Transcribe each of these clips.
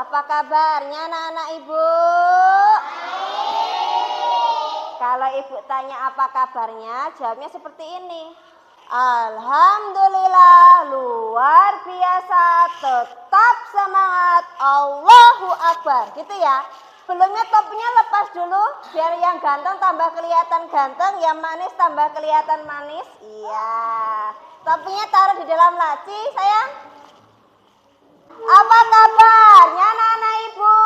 Apa kabarnya anak-anak ibu? Kalau ibu tanya apa kabarnya, jawabnya seperti ini. Alhamdulillah, luar biasa, tetap semangat, Allahu Akbar. Gitu ya. Belumnya topnya lepas dulu, biar yang ganteng tambah kelihatan ganteng, yang manis tambah kelihatan manis. Iya. Topnya taruh di dalam laci, sayang. Apa kabarnya anak-anak ibu?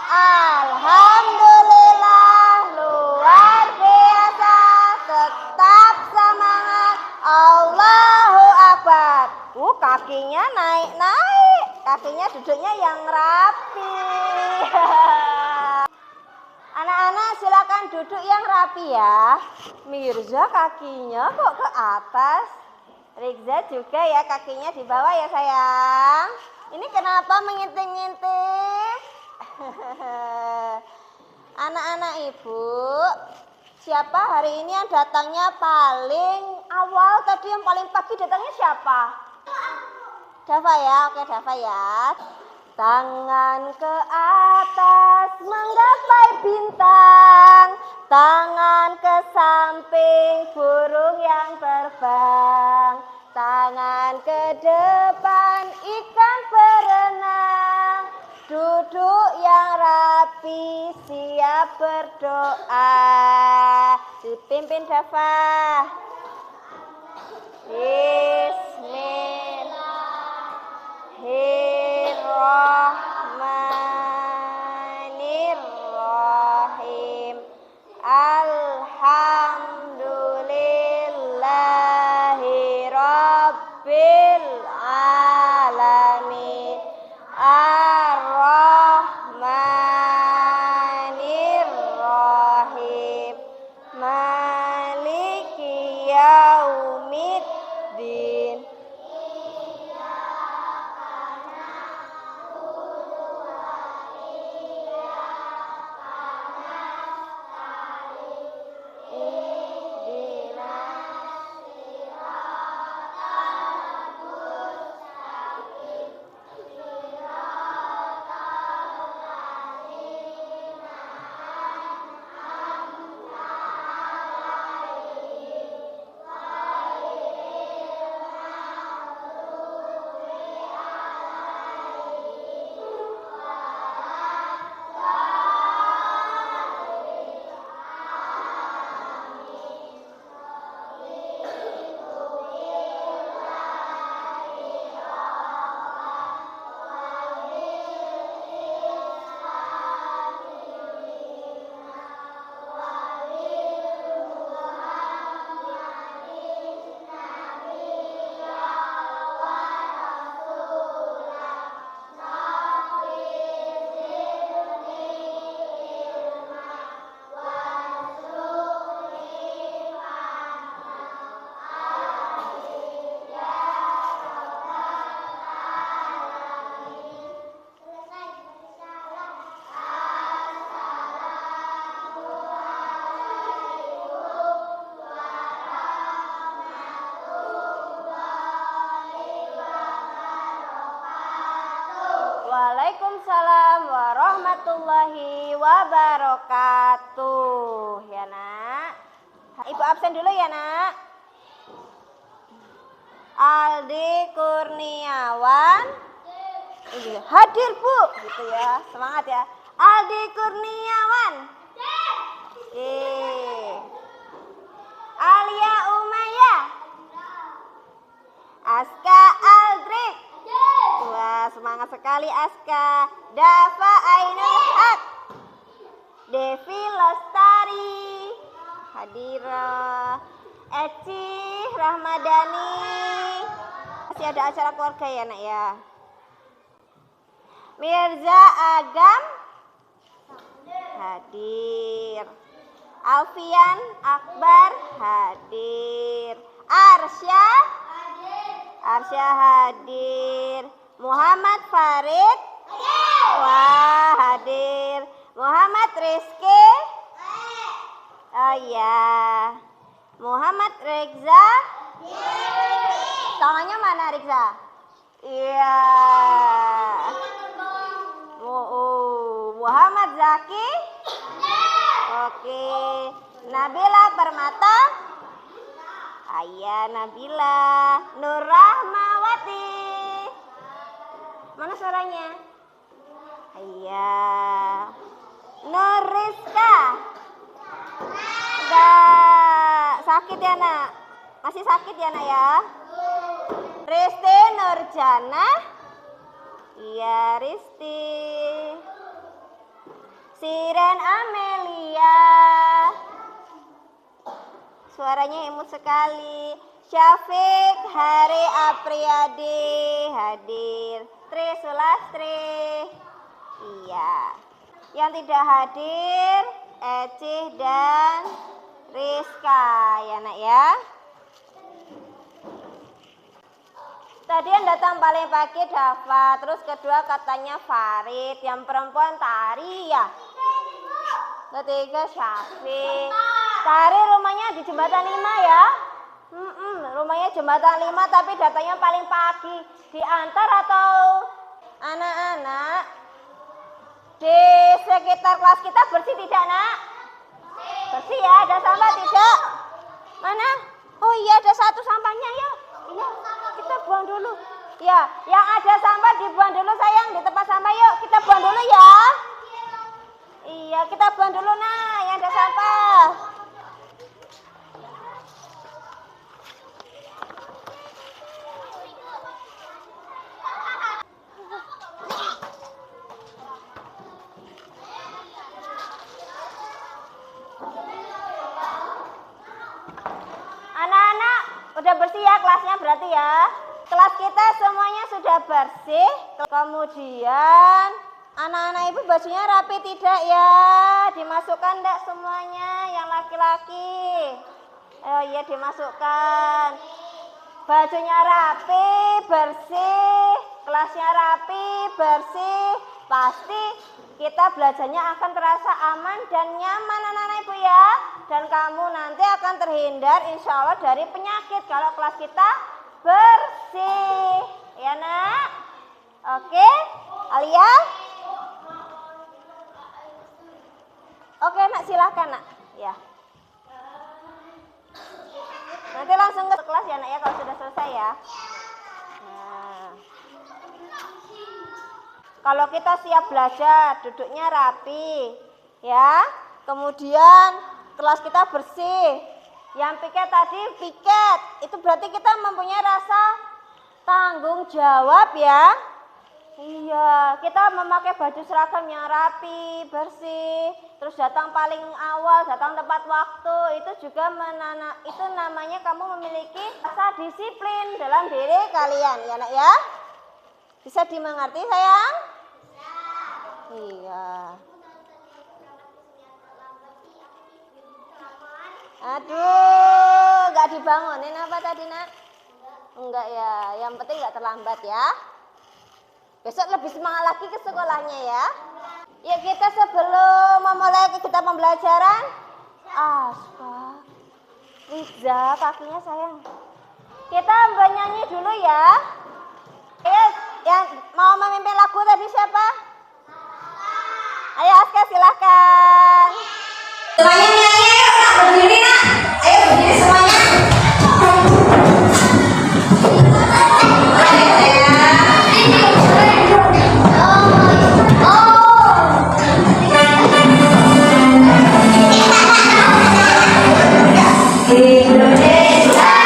Alhamdulillah, luar biasa, tetap semangat, Allahu Akbar. Kakinya naik-naik, kakinya duduknya yang rapi. Anak-anak silakan duduk yang rapi ya. Mirza kakinya kok ke atas. Rizza juga ya, kakinya di bawah ya sayang. Ini kenapa mengintip-ngintip? Anak-anak ibu, siapa hari ini yang datangnya paling awal? Tadi yang paling pagi datangnya siapa? Dava ya, oke Dava ya. Tangan ke atas menggapai bintang, tangan ke samping burung yang terbang, tangan ke depan ikan berenang, duduk yang rapi siap berdoa. Dipimpin Dava. Bismillahirrahmanirrahim. Alhamdulillahi rabbil alamin. Ar-Rahmanirrahim. Maliki yaumiddin. Waalaikumsalam warahmatullahi wabarakatuh. Ya nak, ibu absen dulu ya nak. Aldi Kurniawan hadir bu, gitu ya, semangat ya. Aldi Kurniawan. Alia Umayyah. Aska Aldrik. Wah, semangat sekali Aska. Dava Ainul Haq. Devi Lestari hadirah. Eci Rahmadani. Masih ada acara keluarga ya nak ya. Mirza Agam hadir. Alfian Akbar hadir. Arsya hadir. Muhammad Farid hadir. Wah, hadir. Muhammad Rizky. Oh ya. Muhammad Reza. Tangannya mana Reza? Iya. laki-laki? Oke. Nabila Permata? Aya Nabila. Nur Rahmawati. Mana suaranya? Iya. Nur Rizka. Enggak. Sakit ya nak? Masih sakit ya nak ya? Risti Nurjana. Iya Risti. Siren Amelia. Suaranya imut sekali. Syafiq Hari Apriyadi hadir. Tri Sulastri. Iya. Yang tidak hadir Ecih dan Rizka ya nak ya. Tadi yang datang paling pagi Dafa, terus kedua katanya Farid, yang perempuan Tari ya. Ketiga Syafiq. Tari rumahnya di Jembatan 5 ya. Rumahnya Jembatan 5 tapi datanya paling pagi. Diantar atau anak-anak di sekitar kelas kita bersih tidak nak? Bersih ya, ada sampah tidak? Mana? Oh iya ada satu sampahnya ya. Iya, kita buang dulu. Ya, yang ada sampah dibuang dulu sayang di tempat sampah yuk. Kita buang dulu ya. Iya, kita buang dulu nah yang ada sampah. Anak-anak udah bersih ya kelasnya berarti ya. Kelas kita semuanya sudah bersih. Kemudian anak-anak ibu bajunya rapi tidak ya? Dimasukkan enggak semuanya yang laki-laki? Oh iya dimasukkan. Bajunya rapi, bersih. Kelasnya rapi, bersih. Pasti kita belajarnya akan terasa aman dan nyaman anak-anak ibu ya. Dan kamu nanti akan terhindar insya Allah dari penyakit kalau kelas kita bersih. Ya nak? Oke? Alia? Oke nak silahkan nak. Ya. Nanti langsung ke kelas ya nak ya kalau sudah selesai ya. Nah. Kalau kita siap belajar, duduknya rapi. Ya. Kemudian kelas kita bersih. Yang piket tadi piket. Itu berarti kita mempunyai rasa tanggung jawab ya. Iya, kita memakai baju seragam yang rapi, bersih, terus datang paling awal, datang tepat waktu, itu juga itu namanya kamu memiliki rasa disiplin dalam diri kalian, ya nak ya? Bisa dimengerti sayang? Iya. Aduh, nggak dibangunin apa tadi nak? Enggak ya, yang penting nggak terlambat ya. Besok lebih semangat lagi ke sekolahnya ya. Ya kita sebelum memulai kita pembelajaran. Aspa, Riza kakinya sayang. Kita bernyanyi dulu ya. Yang mau memimpin lagu tadi siapa? Ayo Aska silahkan. Semuanya nyanyi ayo nak berdiri nak. Ayo berdiri semuanya. Indonesia,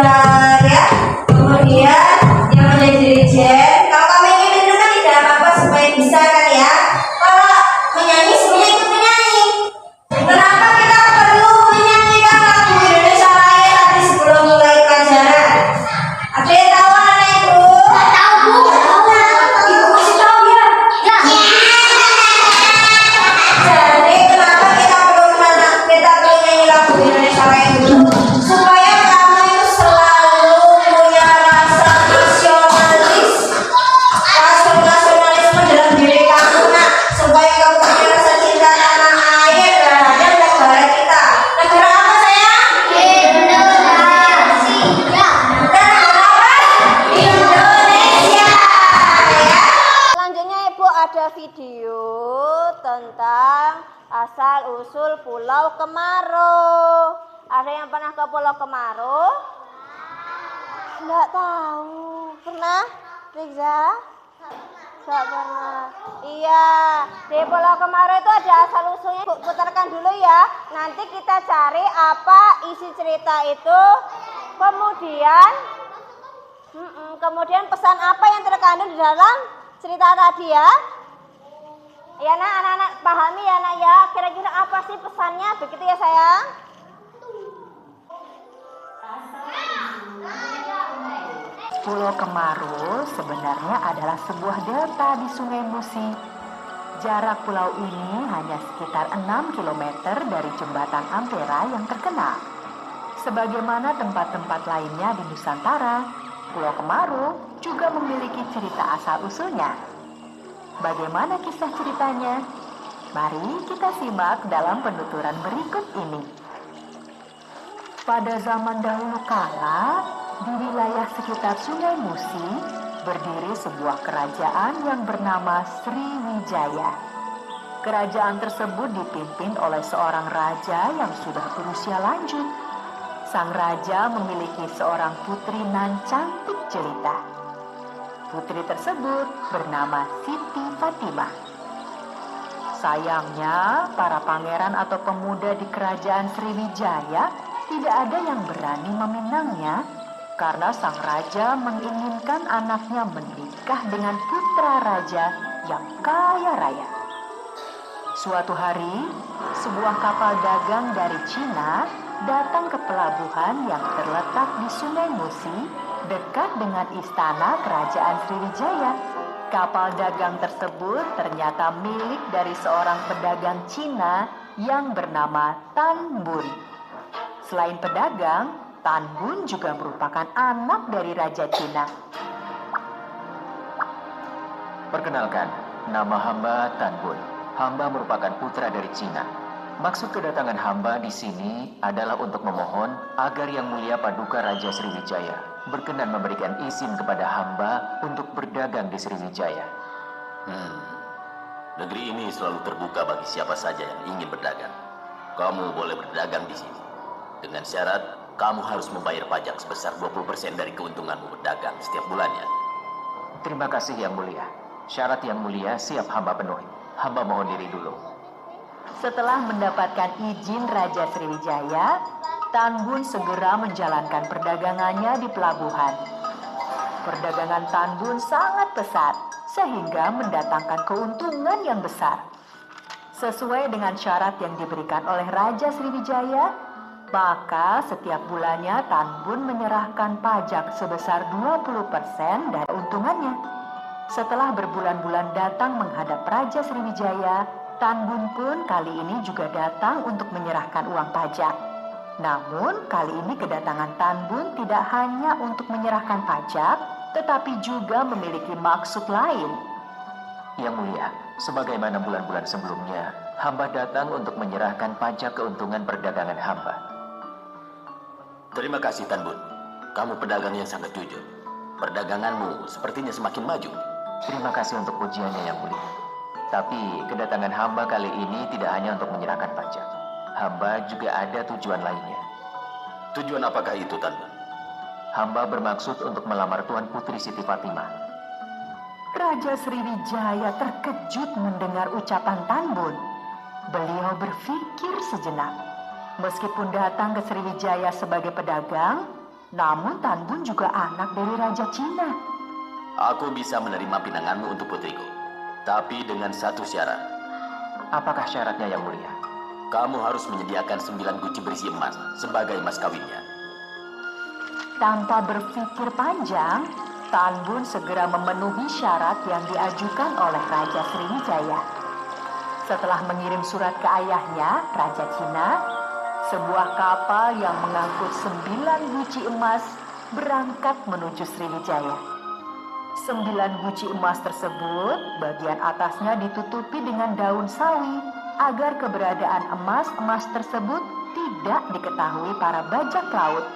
gambar ya. Kemudian yang menjadi dirijen, kalau kamu ingin menentukan tidak apa-apa supaya bisa kan ya. Kalau menyanyi sebenarnya ikut menyanyi. Kenapa kita perlu menyanyikan lagu Indonesia Raya tadi sebelum mulai pelajaran? Ada yang tahu anak ibu? Tahu bu. Ibu kasih tahu ya. Jadi kenapa kita perlu nyanyi lagu Indonesia Raya dulu? Supaya kamu itu selalu punya rasa nasionalisme dalam diri kamu nak. Supaya kamu punya rasa cinta tanah air terhadap negara kita. Negara apa sayang? Indonesia. Negara apa? Indonesia. Ya. Selanjutnya Ibu ada video tentang asal usul Pulau Kemaro. Ada yang pernah ke Pulau Kemaro? Enggak tahu. Pernah? Riza? Enggak pernah. Iya, di Pulau Kemaro itu ada asal usulnya. Bu, putarkan dulu ya. Nanti kita cari apa isi cerita itu. Kemudian pesan apa yang terkandung di dalam cerita tadi ya. Ya nak, anak-anak pahami ya nak ya. Kira-kira apa sih pesannya? Begitu ya sayang. Pulau Kemaro sebenarnya adalah sebuah delta di Sungai Musi. Jarak pulau ini hanya sekitar 6 km dari jembatan Ampera yang terkenal. Sebagaimana tempat-tempat lainnya di Nusantara, Pulau Kemaro juga memiliki cerita asal-usulnya. Bagaimana kisah ceritanya? Mari kita simak dalam penuturan berikut ini. Pada zaman dahulu kala, di wilayah sekitar Sungai Musi, berdiri sebuah kerajaan yang bernama Sriwijaya. Kerajaan tersebut dipimpin oleh seorang raja yang sudah berusia lanjut. Sang raja memiliki seorang putri nan cantik jelita. Putri tersebut bernama Siti Fatimah. Sayangnya, para pangeran atau pemuda di kerajaan Sriwijaya tidak ada yang berani meminangnya karena sang raja menginginkan anaknya menikah dengan putra raja yang kaya raya. Suatu hari, sebuah kapal dagang dari Cina datang ke pelabuhan yang terletak di Sungai Musi dekat dengan istana kerajaan Sriwijaya. Kapal dagang tersebut ternyata milik dari seorang pedagang Cina yang bernama Tan Bun. Selain pedagang, Tan Bun juga merupakan anak dari Raja Cina. Perkenalkan, nama hamba Tan Bun. Hamba merupakan putra dari Cina. Maksud kedatangan hamba di sini adalah untuk memohon agar Yang Mulia Paduka Raja Sriwijaya berkenan memberikan izin kepada hamba untuk berdagang di Sriwijaya. Negeri ini selalu terbuka bagi siapa saja yang ingin berdagang. Kamu boleh berdagang di sini. Dengan syarat, kamu harus membayar pajak sebesar 20% dari keuntunganmu berdagang setiap bulannya. Terima kasih Yang Mulia. Syarat Yang Mulia siap hamba penuhi. Hamba mohon diri dulu. Setelah mendapatkan izin Raja Sriwijaya, Tan Bun segera menjalankan perdagangannya di pelabuhan. Perdagangan Tan Bun sangat pesat, sehingga mendatangkan keuntungan yang besar. Sesuai dengan syarat yang diberikan oleh Raja Sriwijaya, maka setiap bulannya Tan Bun menyerahkan pajak sebesar 20% dari keuntungannya. Setelah berbulan-bulan datang menghadap Raja Sriwijaya, Tan Bun pun kali ini juga datang untuk menyerahkan uang pajak. Namun kali ini kedatangan Tan Bun tidak hanya untuk menyerahkan pajak, tetapi juga memiliki maksud lain. Yang Mulia, sebagaimana bulan-bulan sebelumnya, hamba datang untuk menyerahkan pajak keuntungan perdagangan hamba. Terima kasih Tan Bun. Kamu pedagang yang sangat jujur. Perdaganganmu sepertinya semakin maju. Terima kasih untuk pujiannya Yang Mulia. Tapi kedatangan hamba kali ini tidak hanya untuk menyerahkan pajak. Hamba juga ada tujuan lainnya. Tujuan apakah itu Tan Bun? Hamba bermaksud untuk melamar Tuan Putri Siti Fatimah. Raja Sriwijaya terkejut mendengar ucapan Tan Bun. Beliau berpikir sejenak. Meskipun datang ke Sriwijaya sebagai pedagang, Namun Tan Bun juga anak dari Raja Cina. Aku bisa menerima pinanganmu untuk putriku, tapi dengan satu syarat. Apakah syaratnya yang mulia? Kamu harus menyediakan 9 guci berisi emas sebagai mas kawinnya. Tanpa berpikir panjang, Tan Bun segera memenuhi syarat yang diajukan oleh Raja Sriwijaya. Setelah mengirim surat ke ayahnya, Raja Cina, sebuah kapal yang mengangkut 9 guci emas berangkat menuju Sriwijaya. 9 guci emas tersebut, bagian atasnya ditutupi dengan daun sawi agar keberadaan emas-emas tersebut tidak diketahui para bajak laut.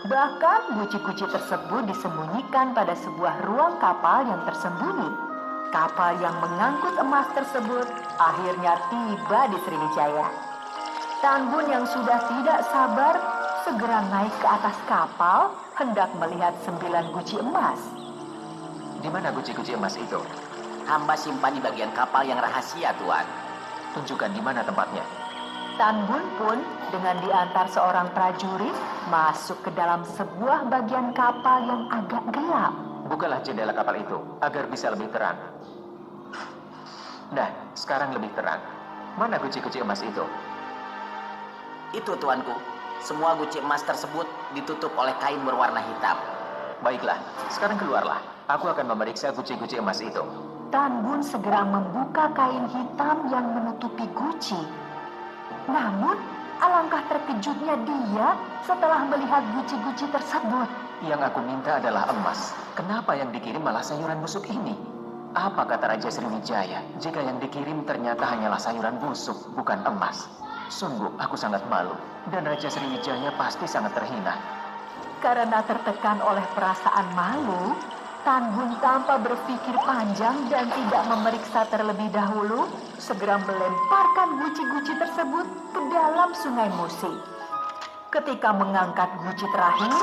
Bahkan guci-guci tersebut disembunyikan pada sebuah ruang kapal yang tersembunyi. Kapal yang mengangkut emas tersebut akhirnya tiba di Sriwijaya. Tan Bun yang sudah tidak sabar segera naik ke atas kapal hendak melihat 9 guci emas. Di mana guci-guci emas itu? Hamba simpan di bagian kapal yang rahasia, Tuan. Tunjukkan di mana tempatnya. Tan Bun pun dengan diantar seorang prajurit masuk ke dalam sebuah bagian kapal yang agak gelap. Bukalah jendela kapal itu agar bisa lebih terang. Nah, sekarang lebih terang. Mana guci-guci emas itu? Itu, Tuanku. Semua guci emas tersebut ditutup oleh kain berwarna hitam. Baiklah, sekarang keluarlah. Aku akan memeriksa guci-guci emas itu. Tan Bun segera membuka kain hitam yang menutupi guci. Namun, alangkah terkejutnya dia setelah melihat guci-guci tersebut. Yang aku minta adalah emas. Kenapa yang dikirim malah sayuran busuk ini? Apa kata Raja Sriwijaya jika yang dikirim ternyata hanyalah sayuran busuk, bukan emas? Sungguh, aku sangat malu. Dan Raja Sriwijaya pasti sangat terhina. Karena tertekan oleh perasaan malu, Tan Bun tanpa berpikir panjang dan tidak memeriksa terlebih dahulu, segera melemparkan guci-guci tersebut ke dalam Sungai Musi. Ketika mengangkat guci terakhir,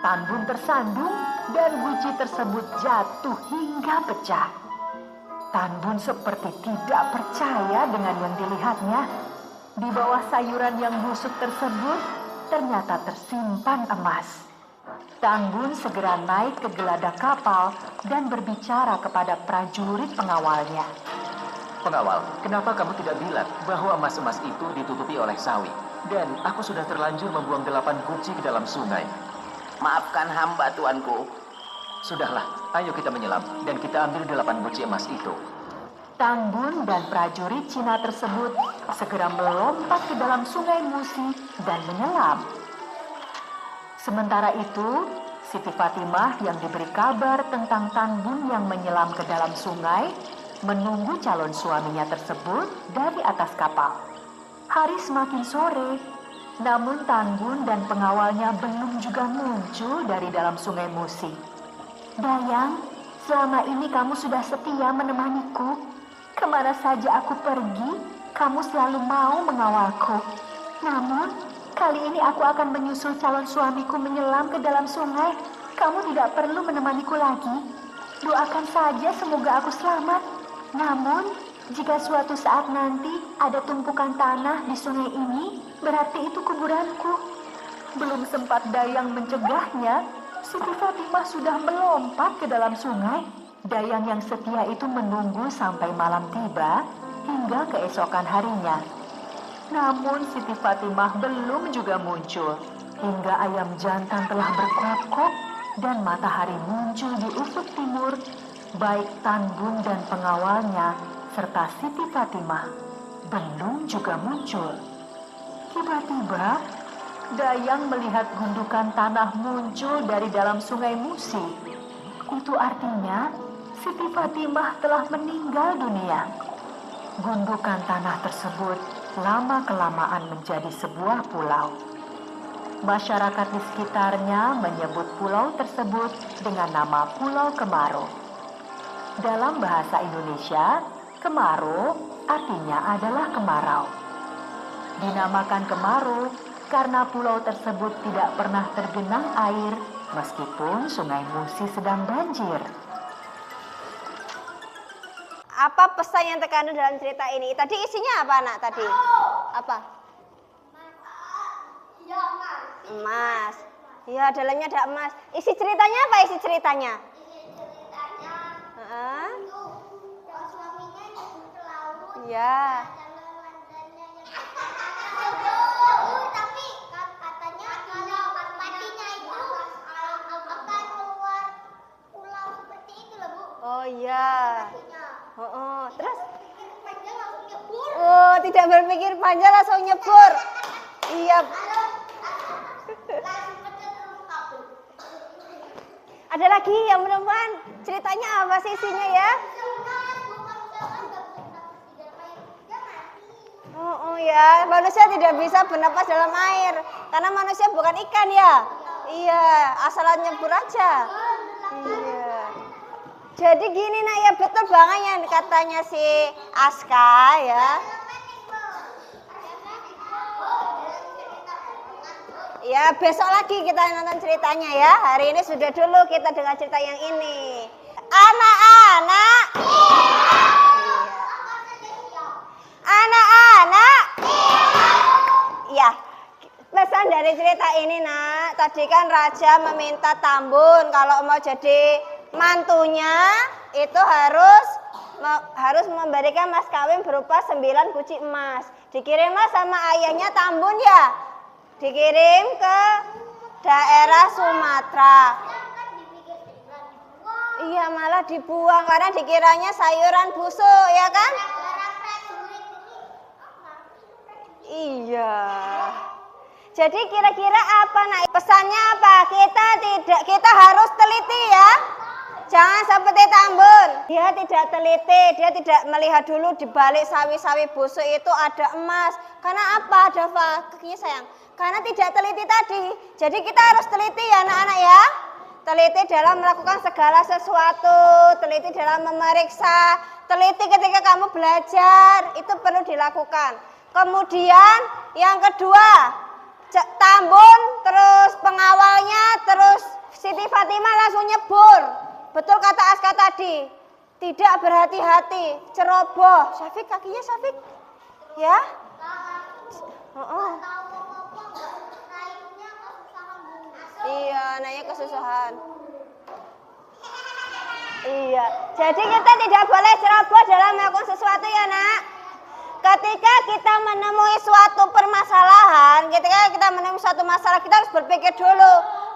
Tan Bun tersandung dan guci tersebut jatuh hingga pecah. Tan Bun seperti tidak percaya dengan yang dilihatnya. Di bawah sayuran yang busuk tersebut ternyata tersimpan emas. Tan Bun segera naik ke geladak kapal dan berbicara kepada prajurit pengawalnya. Pengawal, kenapa kamu tidak bilang bahwa emas-emas itu ditutupi oleh sawi? Dan aku sudah terlanjur membuang 8 guci ke dalam sungai. Maafkan hamba, Tuanku. Sudahlah, ayo kita menyelam dan kita ambil 8 guci emas itu. Tan Bun dan prajurit Cina tersebut segera melompat ke dalam Sungai Musi dan menyelam. Sementara itu, Siti Fatimah yang diberi kabar tentang Tan Bun yang menyelam ke dalam sungai menunggu calon suaminya tersebut dari atas kapal. Hari semakin sore, namun Tan Bun dan pengawalnya belum juga muncul dari dalam Sungai Musi. Dayang, selama ini kamu sudah setia menemaniku. Kemana saja aku pergi, kamu selalu mau mengawalku. Namun, kali ini aku akan menyusul calon suamiku menyelam ke dalam sungai. Kamu tidak perlu menemaniku lagi. Doakan saja semoga aku selamat. Namun, jika suatu saat nanti ada tumpukan tanah di sungai ini, berarti itu kuburanku. Belum sempat Dayang mencegahnya, Siti Fatimah sudah melompat ke dalam sungai. Dayang yang setia itu menunggu sampai malam tiba hingga keesokan harinya. Namun Siti Fatimah belum juga muncul hingga ayam jantan telah berkokok dan matahari muncul di ufuk timur. Baik Tan Bun dan pengawalnya serta Siti Fatimah belum juga muncul. Tiba-tiba Dayang melihat gundukan tanah muncul dari dalam Sungai Musi. Itu artinya Siti Fatimah telah meninggal dunia. Gundukan tanah tersebut lama-kelamaan menjadi sebuah pulau. Masyarakat di sekitarnya menyebut pulau tersebut dengan nama Pulau Kemaro. Dalam bahasa Indonesia, Kemaro artinya adalah kemarau. Dinamakan Kemaro karena pulau tersebut tidak pernah tergenang air meskipun Sungai Musi sedang banjir. Apa pesan yang terkandung dalam cerita ini? Tadi isinya apa, Nak, tadi? Apa? Emas. Iya, dalamnya ada emas. Isi ceritanya apa isi ceritanya? Suaminya nyebur ke laut. Iya. Tapi katanya kalau matinya itu akan keluar pulau seperti itu loh, Bu. Oh iya. Terus? Panjang langsung nyebur. Oh, tidak berpikir panjang langsung nyebur. Iya. Langsung pecah terus kabel. Ada lagi yang perempuan. Ceritanya apa sih isinya ya? Oh ya, manusia tidak bisa bernapas dalam air karena manusia bukan ikan ya. Iya, asalan nyebur aja. Iya. Jadi gini nak ya, betul banget yang katanya si Aska ya. Ya, besok lagi kita nonton ceritanya ya. Hari ini sudah dulu kita dengar cerita yang ini. Anak-anak. Anak-anak. Ya, pesan dari cerita ini nak. Tadi kan raja meminta Tambun kalau mau jadi mantunya itu harus memberikan mas kawin berupa 9 guci emas. Dikirimlah sama ayahnya Tambun ya. Dikirim ke daerah Sumatera. Iya, malah dibuang karena dikiranya sayuran busuk ya kan? Iya. Jadi kira-kira apa nak? Pesannya apa? Kita harus teliti ya. Jangan seperti Tambun. Dia tidak teliti, dia tidak melihat dulu di balik sawi-sawi busuk itu ada emas. Karena apa, Dava? Kakinya sayang. Karena tidak teliti tadi. Jadi kita harus teliti ya anak-anak ya. Teliti dalam melakukan segala sesuatu, teliti dalam memeriksa, teliti ketika kamu belajar, itu perlu dilakukan. Kemudian yang kedua, Tambun, terus pengawalnya, terus Siti Fatimah langsung nyebur. Betul kata Aska tadi, tidak berhati-hati, ceroboh. Syafiq, kakinya Syafiq, ya? Iya, naiknya kesusahan. Iya, jadi kita tidak boleh ceroboh dalam melakukan sesuatu ya nak. Ketika kita menemui suatu permasalahan, ketika kita menemui suatu masalah, kita harus berpikir dulu,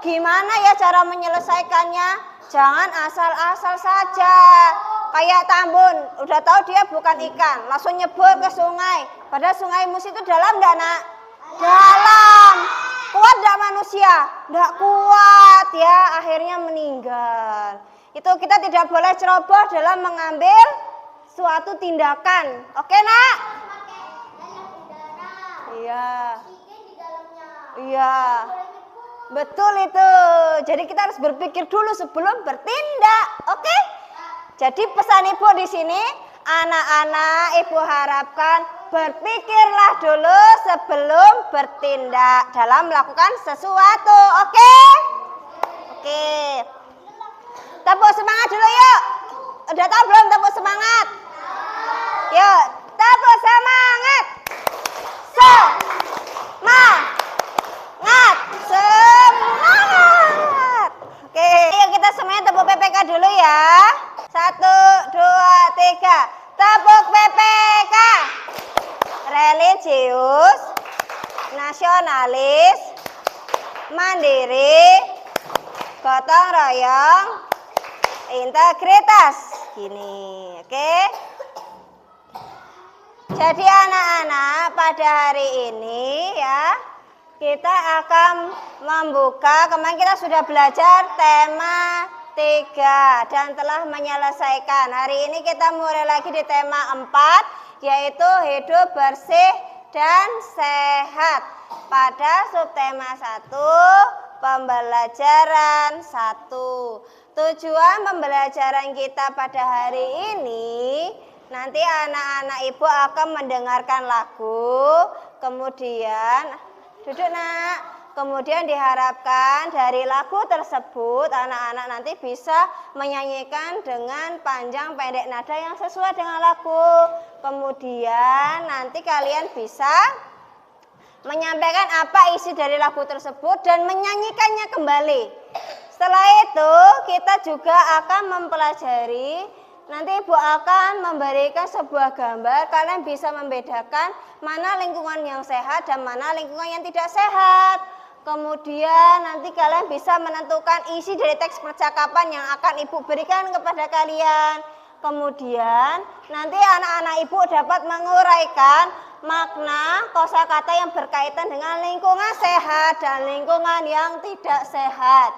gimana ya cara menyelesaikannya. Jangan asal-asal saja. Kayak Tambun, udah tahu dia bukan ikan, langsung nyebur ke sungai. Padahal sungai Musi itu dalam enggak nak? Dalam. Kuat enggak manusia? Enggak kuat ya, akhirnya meninggal. Itu kita tidak boleh ceroboh dalam mengambil suatu tindakan. Oke nak? Iya. Iya. Betul itu. Jadi kita harus berpikir dulu sebelum bertindak. Oke? Jadi pesan ibu di sini, anak-anak ibu harapkan berpikirlah dulu sebelum bertindak dalam melakukan sesuatu. Oke? Oke. Tepuk semangat dulu yuk. Udah tahu belum tepuk semangat? Yuk, tepuk semangat. Semangat. Oke, yuk kita semuanya tepuk PPK dulu ya. 1, 2, 3. Tepuk PPK. Religius, nasionalis, mandiri, gotong royong, integritas. Gini, oke? Jadi anak-anak pada hari ini ya kita akan membuka, kemarin kita sudah belajar tema 3 dan telah menyelesaikan. Hari ini kita mulai lagi di tema 4 yaitu hidup bersih dan sehat. Pada subtema 1 pembelajaran 1. Tujuan pembelajaran kita pada hari ini, nanti anak-anak ibu akan mendengarkan lagu, kemudian duduk nak, kemudian diharapkan dari lagu tersebut anak-anak nanti bisa menyanyikan dengan panjang pendek nada yang sesuai dengan lagu. Kemudian nanti kalian bisa menyampaikan apa isi dari lagu tersebut dan menyanyikannya kembali. Setelah itu kita juga akan mempelajari, nanti Ibu akan memberikan sebuah gambar, kalian bisa membedakan mana lingkungan yang sehat dan mana lingkungan yang tidak sehat. Kemudian nanti kalian bisa menentukan isi dari teks percakapan yang akan Ibu berikan kepada kalian. Kemudian nanti anak-anak Ibu dapat menguraikan makna kosakata yang berkaitan dengan lingkungan sehat dan lingkungan yang tidak sehat.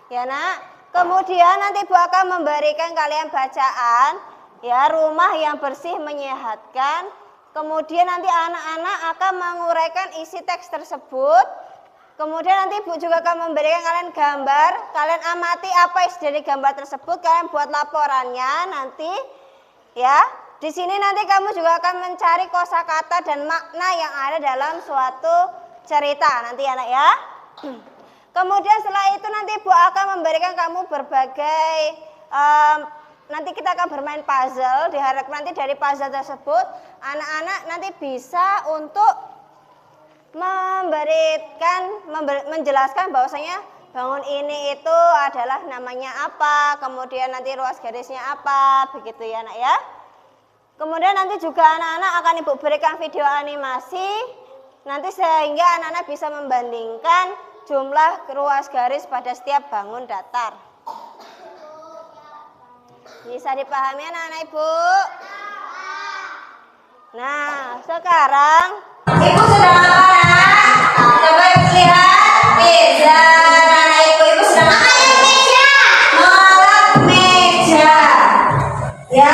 Ya nak, kemudian nanti Ibu akan memberikan kalian bacaan, ya, rumah yang bersih menyehatkan. Kemudian nanti anak-anak akan menguraikan isi teks tersebut. Kemudian nanti Ibu juga akan memberikan kalian gambar, kalian amati apa isi dari gambar tersebut, kalian buat laporannya nanti, ya. Di sini nanti kamu juga akan mencari kosakata dan makna yang ada dalam suatu cerita nanti anak ya. Kemudian setelah itu nanti Ibu akan memberikan kamu berbagai, nanti kita akan bermain puzzle. Diharapkan nanti dari puzzle tersebut anak-anak nanti bisa untuk menjelaskan bahwasanya bangun ini itu adalah namanya apa, kemudian nanti ruas garisnya apa, begitu ya anak ya. Kemudian nanti juga anak-anak akan Ibu berikan video animasi, nanti sehingga anak-anak bisa membandingkan jumlah ruas garis pada setiap bangun datar. Bisa dipahami anak-anak Ibu? Nah, sekarang Ibu sedang apa nak? Coba lihat meja. Nah, ibu sedang apa? Mengelap meja. Ya.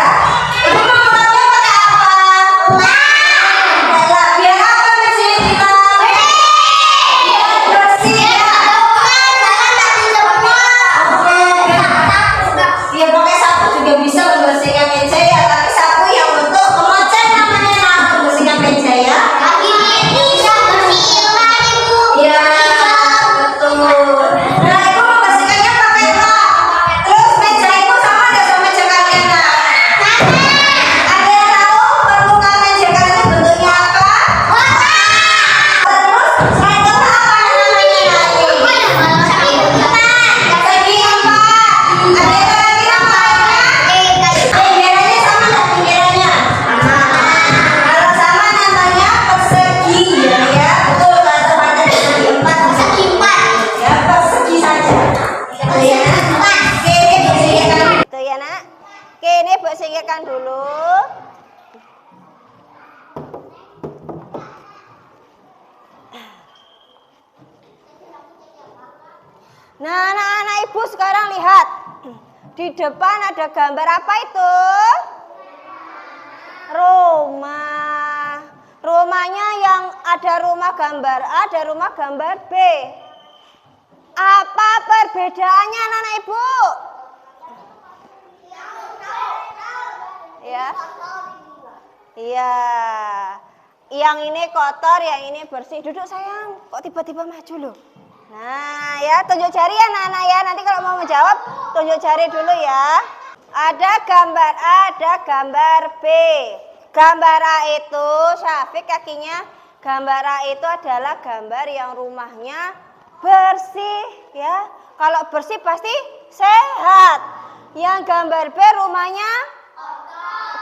Ibu mau ngelapnya pakai apa? Ngelap. Biar apa mejanya dilap? Bersih ya. Biar pakai sapu juga bisa membersihkan meja ya. Tapi sapu yang untuk memecah namanya nak, membersihkan meja ya. Ya, betul. Nah, Ibu membersihkannya pakai apa? Terus meja Ibu sama nggak sama meja kalian nak? Ada yang tahu permukaan meja kalian itu bentuknya apa? Terus selain itu apa namanya nanti? Persegi apa? Ada yang tahu lagi namanya? Pinggirannya sama nggak pinggirannya? Kalau sama namanya persegi ya, betul. Ya, persegi saja. Itu ya, nak. Oke, ini bersihkan. itu ya nak. Oke, ini Ibu singkirkan dulu. Nah, anak-anak Ibu sekarang lihat. Di depan ada gambar apa itu? Rumah. Rumahnya yang ada rumah gambar A, ada rumah gambar B. Apa perbedaannya anak-anak Ibu? Ya. Iya. Yang ini kotor, yang ini bersih. Duduk sayang. Kok tiba-tiba maju loh? Nah, ya tunjuk jari ya anak-anak ya. Nanti kalau mau menjawab, tunjuk jari dulu ya. Ada gambar A, ada gambar B. Gambar A itu, Syafiq kakinya, gambar A itu adalah gambar yang rumahnya bersih ya. Kalau bersih pasti sehat. Yang gambar B rumahnya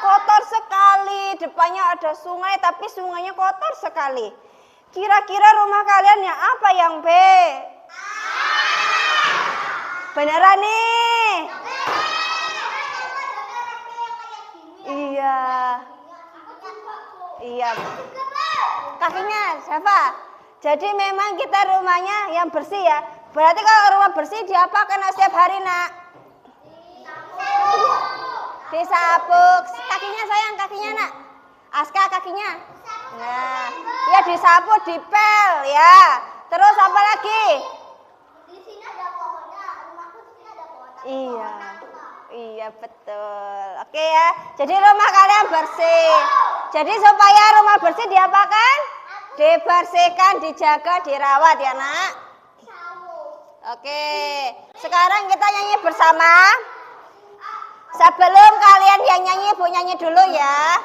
kotor sekali. Depannya ada sungai tapi sungainya kotor sekali. Kira-kira rumah kalian yang apa yang B? Beneran nih? Iya. Iya. Kakinya siapa? Jadi memang kita rumahnya yang bersih ya. Berarti kalau rumah bersih diapakan setiap hari nak? Disapu. Kakinya sayang, kakinya nak. Aska kakinya. Nah, ya disapu, dipel ya. Terus apa lagi? Di sini ada pohonnya. Rumahku di sini ada pohon. Iya. Iya betul. Oke ya. Jadi rumah kalian bersih. Jadi supaya rumah bersih diapakan? Dibersihkan, dijaga, dirawat ya nak. Oke. Sekarang kita nyanyi bersama. Sebelum kalian yang nyanyi, Ibu nyanyi dulu ya.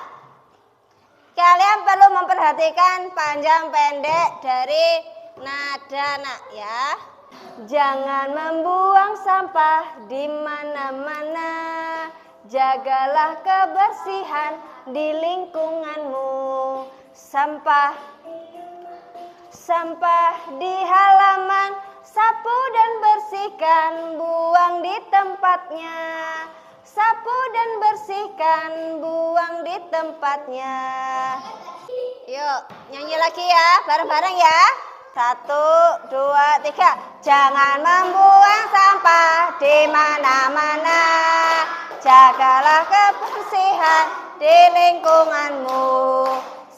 Kalian perlu memperhatikan panjang pendek dari nada nak ya. Jangan membuang sampah di mana-mana. Jagalah kebersihan di lingkunganmu. Sampah di halaman, sapu dan bersihkan, buang di tempatnya. Sapu dan bersihkan, buang di tempatnya. Yuk, nyanyi lagi ya, bareng-bareng ya. 1, 2, 3. Jangan membuang sampah di mana-mana. Jagalah kebersihan di lingkunganmu.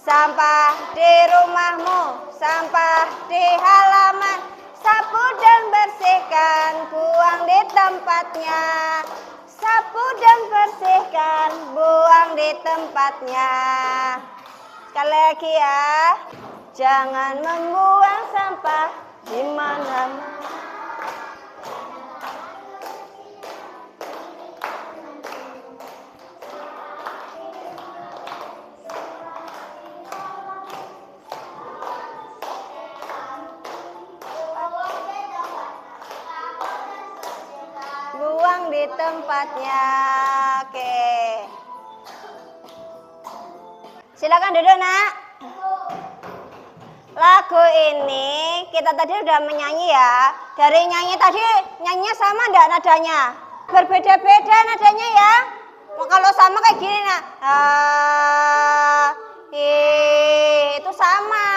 Sampah di rumahmu, sampah di halaman, sapu dan bersihkan, buang di tempatnya. Sapu dan bersihkan, buang di tempatnya. Sekali lagi ya. Jangan membuang sampah di mana-mana. Buang di tempatnya. Oke. Silakan duduk, Nak. Lagu ini kita tadi udah menyanyi ya. Dari nyanyi tadi, nyanyinya sama enggak nadanya? Berbeda-beda nadanya ya. Kalau sama kayak gini, Nak. Itu sama.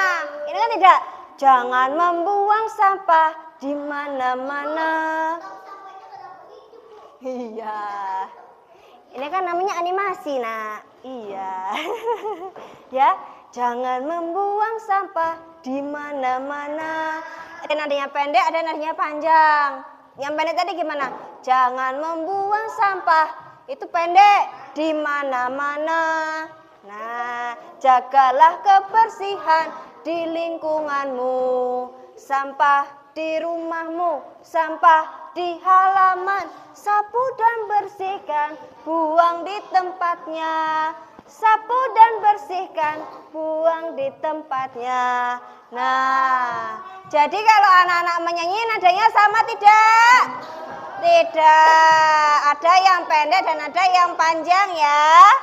Ini kan tidak. Jangan membuang sampah di mana-mana. Iya. Ini kan namanya animasi, Nak. Iya. Ya, jangan membuang sampah di mana-mana. Ada nadanya pendek, ada nadanya panjang. Yang pendek tadi gimana? Jangan membuang sampah. Itu pendek di mana-mana. Nah, jagalah kebersihan di lingkunganmu. Sampah di rumahmu, sampah di halaman, sapu dan bersihkan, buang di tempatnya. Sapu dan bersihkan, buang di tempatnya. Nah, jadi kalau anak-anak menyanyi nadanya sama tidak? Tidak. Ada yang pendek dan ada yang panjang ya.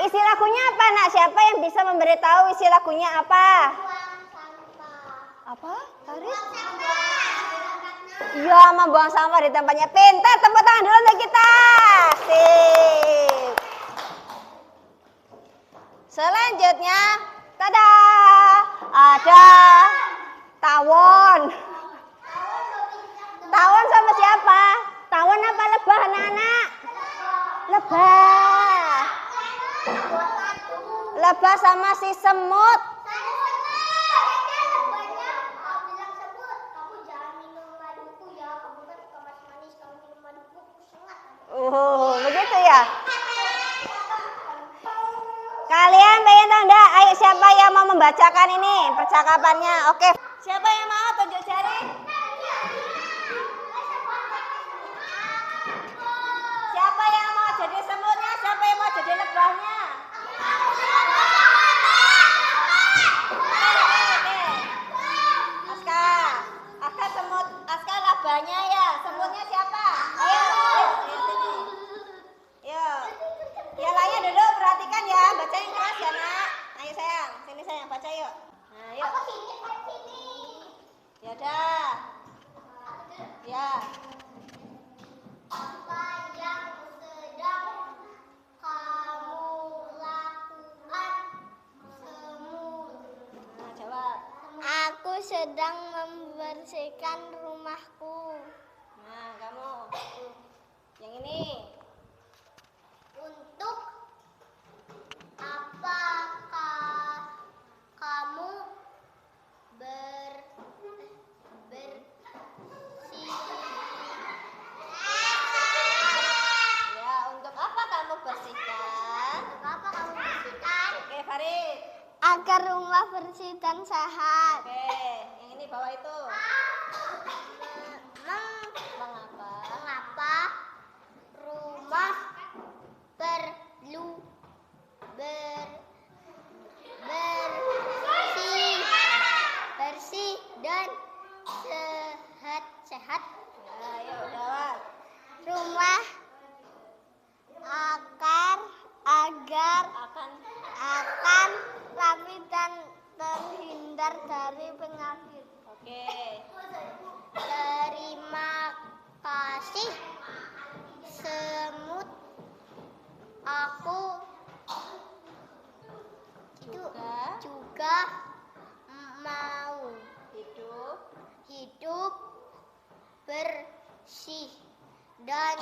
Isi lagunya apa, Nak? Siapa yang bisa memberitahu isi lagunya apa? Apa? Tarik? Iya, membuang sampah di tempatnya. Pintar, tepuk tangan dulu untuk kita. Sip. Selanjutnya, tada, ada tawon. Tawon sama siapa? Tawon apa lebah, anak-anak? Lebah. Lebah sama si semut. Begitu ya? Kalian pengen tahu enggak? Ayo, siapa yang mau membacakan ini percakapannya? Oke. Siapa yang mau tunjuk jari? Siapa yang mau jadi semutnya? Siapa yang mau jadi lebahnya? Oke. Aska semut, Aska lebahnya ya. Semutnya siapa? Ayo, sini. Yuk. Ya lainnya duduk, perhatikan ya. Baca yang keras ya, Nak. Ayo sayang, sini sayang, baca yuk. Nah, yuk. Ya dah. Ya. Apa yang sedang kamu lakukan, semut? Nah, jawab. Aku sedang membersihkan rumahku. Nah, kamu. Yang ini. Untuk apakah kamu bersih? Ya, untuk apa kamu bersihkan? Untuk apa kamu bersihkan? Oke, Farid. Agar rumah bersih dan sehat. Oke, yang ini bawah itu. Mengapa? Mengapa rumah perlu bersih? dan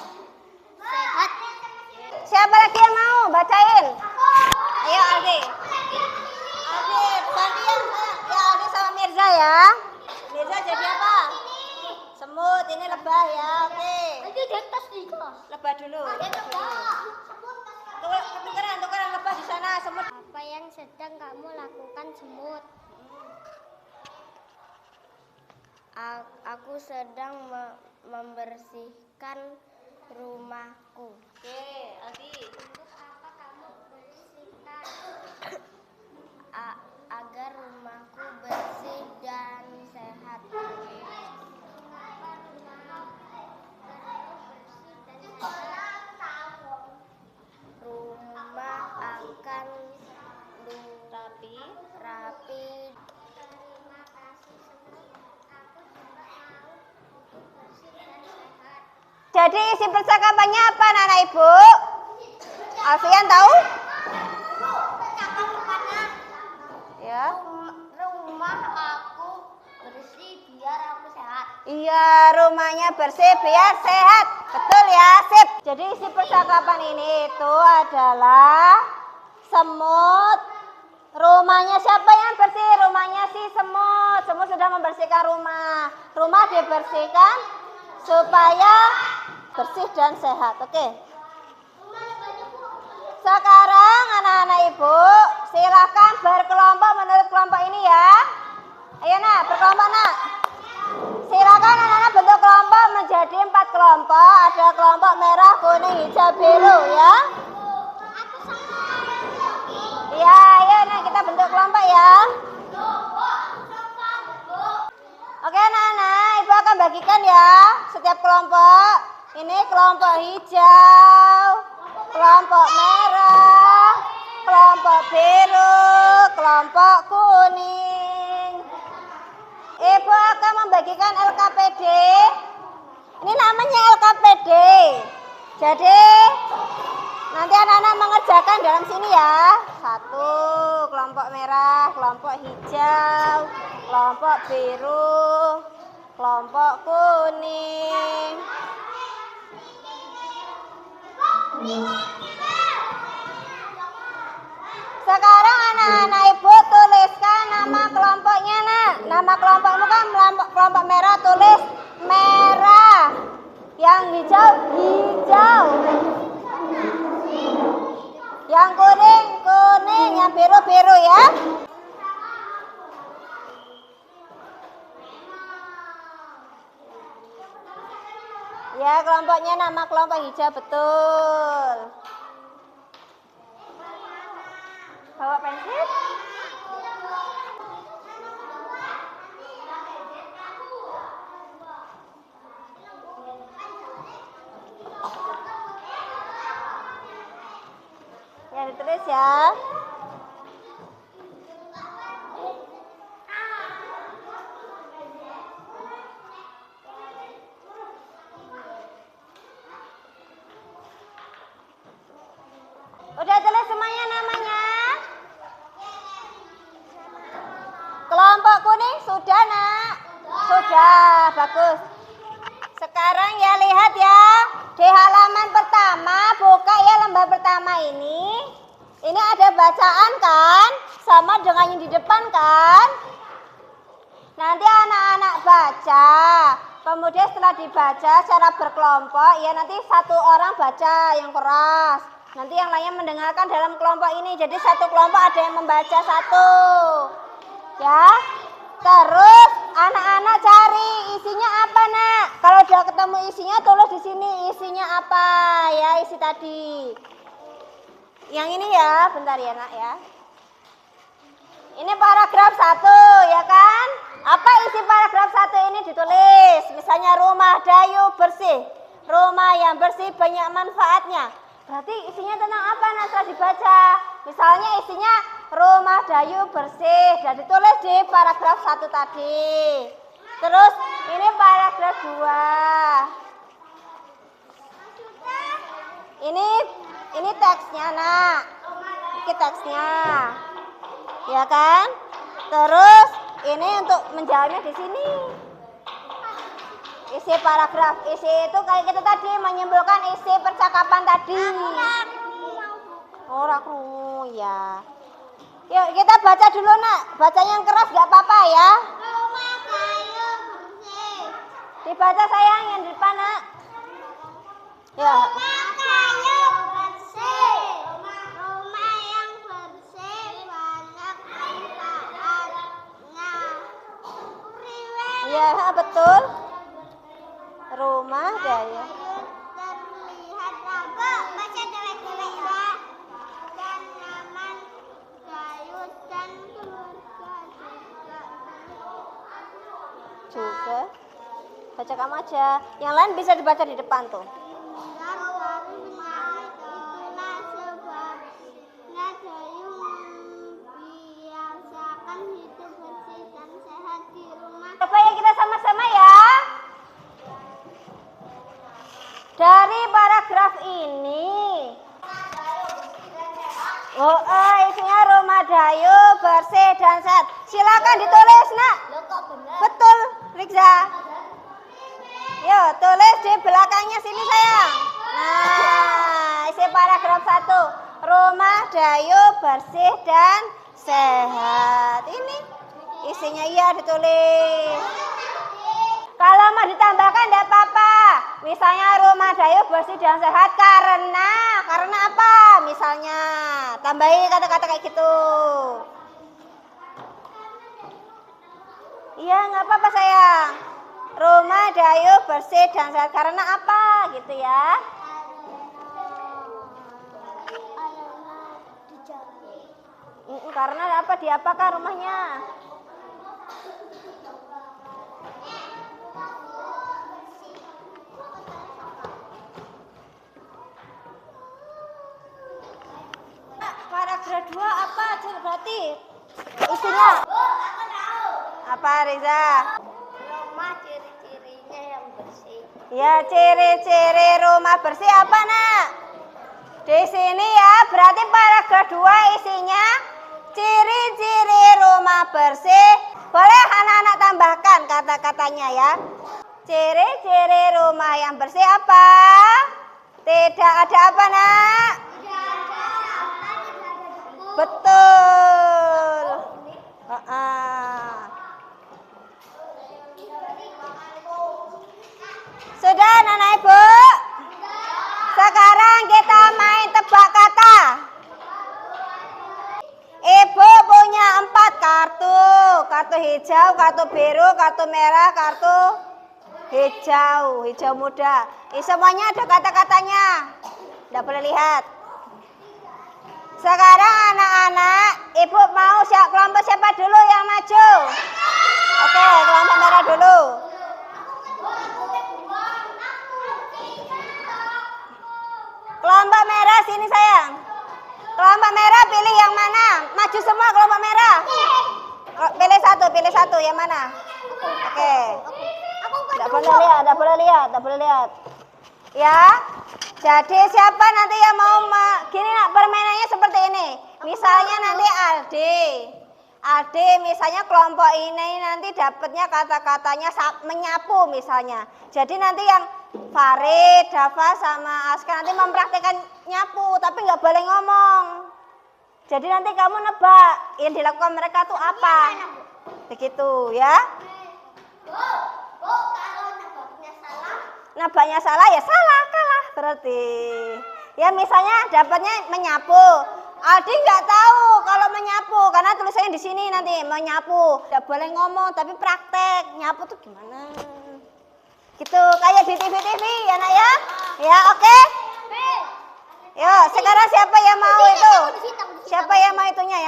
sehat. Siapa lagi yang mau bacain? Ayo Aldi. Aldi, gantian. Ya Aldi sama Mirza ya. Mirza jadi apa? Semut, ini lebah ya. Oke. Itu di atas nih kelas. Lebah dulu. Tukeran lebah di sana, semut. Apa yang sedang kamu lakukan, semut? Aku sedang membersihkan rumahku. Oke, Aldi. Untuk apa kamu bersihkan? Agar rumahku bersih dan sehat. Rumah akan rapi. Jadi isi percakapannya apa anak ibu? Alfian tahu? Ya. Rumah aku bersih biar aku sehat. Iya, rumahnya bersih biar sehat. Betul ya, sip. Jadi isi percakapan ini itu adalah semut. Rumahnya siapa yang bersih? Rumahnya si semut. Semut sudah membersihkan rumah. Rumah dibersihkan supaya bersih dan sehat. Oke. Sekarang anak-anak ibu silakan berkelompok menurut kelompok ini ya. Ayo nak, berkelompok nak. Silakan anak-anak bentuk kelompok menjadi 4 kelompok. Ada kelompok merah, kuning, hijau, biru ya. Iya, ayo nak kita bentuk kelompok ya. Oke anak-anak, ibu akan bagikan ya setiap kelompok. Ini kelompok hijau, kelompok merah, kelompok biru, kelompok kuning. Ibu akan membagikan LKPD. Ini namanya LKPD. Jadi nanti anak-anak mengerjakan dalam sini ya. 1 kelompok merah, kelompok hijau, kelompok biru, kelompok kuning. Sekarang anak-anak ibu tuliskan nama kelompoknya nak. Nama kelompokmu kan kelompok merah, tulis merah. Yang hijau, hijau. Yang kuning, kuning. Yang biru, biru ya. Ya, kelompoknya nama kelompok hijau, betul. Bawa pensil? Ya, ditulis ya. Udah tulis semuanya namanya? Kelompok kuning sudah nak? Sudah, bagus. Sekarang ya lihat ya. Di halaman pertama, buka ya lembar pertama ini. Ini ada bacaan kan? Sama dengan yang di depan kan? Nanti anak-anak baca. Kemudian setelah dibaca secara berkelompok, ya nanti 1 orang baca yang keras. Nanti yang lainnya mendengarkan dalam kelompok ini. Jadi 1 kelompok ada yang membaca 1. Ya. Terus anak-anak cari isinya apa nak? Kalau sudah ketemu isinya tulis di sini isinya apa ya, isi tadi. Yang ini ya, bentar ya nak ya. Ini paragraf 1 ya kan? Apa isi paragraf 1 ini ditulis? Misalnya rumah Dayu bersih. Rumah yang bersih banyak manfaatnya. Berarti isinya tentang apa nak setelah dibaca? Misalnya isinya rumah Dayu bersih dan ditulis di paragraf 1 tadi. Terus ini paragraf 2. Ini teksnya nak. Ini teksnya. Ya kan? Terus ini untuk menjawabnya di sini. Isi paragraf. Isi itu kayak kita tadi menyimpulkan isi percakapan tadi. Ora krungu ya. Yuk kita baca dulu nak. Bacanya yang keras gak apa-apa ya. Rumah kayu bersih. Dibaca sayang yang di depan nak. Ya. Rumah kayu bersih. Rumah yang bersih banyak manfaatnya. Iya betul. Rumah daya. Terlihat raga, baca dewek-dewek ya. Dan nyaman, gayut dan keluarga Juga. Baca kamu aja. Yang lain bisa dibaca di depan tuh. dan dari itulah sebabnya dayung membiasakan hidup bersih dan sehat di rumah. Coba ya kita sama-sama ya. Dari paragraf ini. Isinya rumah dayu bersih dan sehat. Silakan ditulis nak. Betul, Rikza. Yuk, tulis di belakangnya sini sayang. Nah, isi paragraf 1. Rumah dayu bersih dan sehat. Ini isinya iya ditulis. Kalau mau ditambahkan tidak apa-apa. Misalnya rumah dayu bersih dan sehat karena apa? Misalnya tambahin kata-kata kayak gitu. Iya nggak apa-apa sayang. Rumah dayu bersih dan sehat karena apa? Gitu ya. Karena apa? Diapakan rumahnya? Paragraf 2 apa berarti? Isinya apa Riza? Rumah ciri-cirinya yang bersih. Ya ciri-ciri rumah bersih apa nak? Di sini ya berarti paragraf 2 isinya ciri-ciri rumah bersih. Boleh anak-anak tambahkan kata-katanya ya. Ciri-ciri rumah yang bersih apa? Tidak ada apa nak? Betul. Sudah anak ibu? Sekarang kita main tebak kata. Ibu punya 4 kartu. Kartu hijau, kartu biru, kartu merah, kartu hijau. Hijau muda. Semuanya ada kata-katanya. Tidak boleh lihat. Sekarang anak-anak, ibu mau kelompok siapa dulu yang maju? Oke, kelompok merah dulu. Kelompok merah sini sayang. Kelompok merah pilih yang mana? Maju semua kelompok merah. Pilih satu yang mana? Oke. Tidak boleh lihat. Ya. Jadi siapa nanti yang mau gini nak permainannya seperti ini. Misalnya nanti Aldi misalnya kelompok ini nanti dapatnya kata-katanya menyapu misalnya. Jadi nanti yang Farid, Dava sama Aska nanti mempraktikkan nyapu tapi nggak boleh ngomong. Jadi nanti kamu nebak yang dilakukan mereka tuh apa. Begitu ya. Bu, kalau Nebaknya salah ya salah, kalah berarti. Ya misalnya dapatnya menyapu. Aldi nggak tahu kalau menyapu karena tulisannya di sini nanti menyapu. Nggak boleh ngomong tapi praktek nyapu tuh gimana? Gitu kayak di TV ya nak ya? Ya oke? Yo sekarang siapa yang mau itu? Siapa yang mau itunya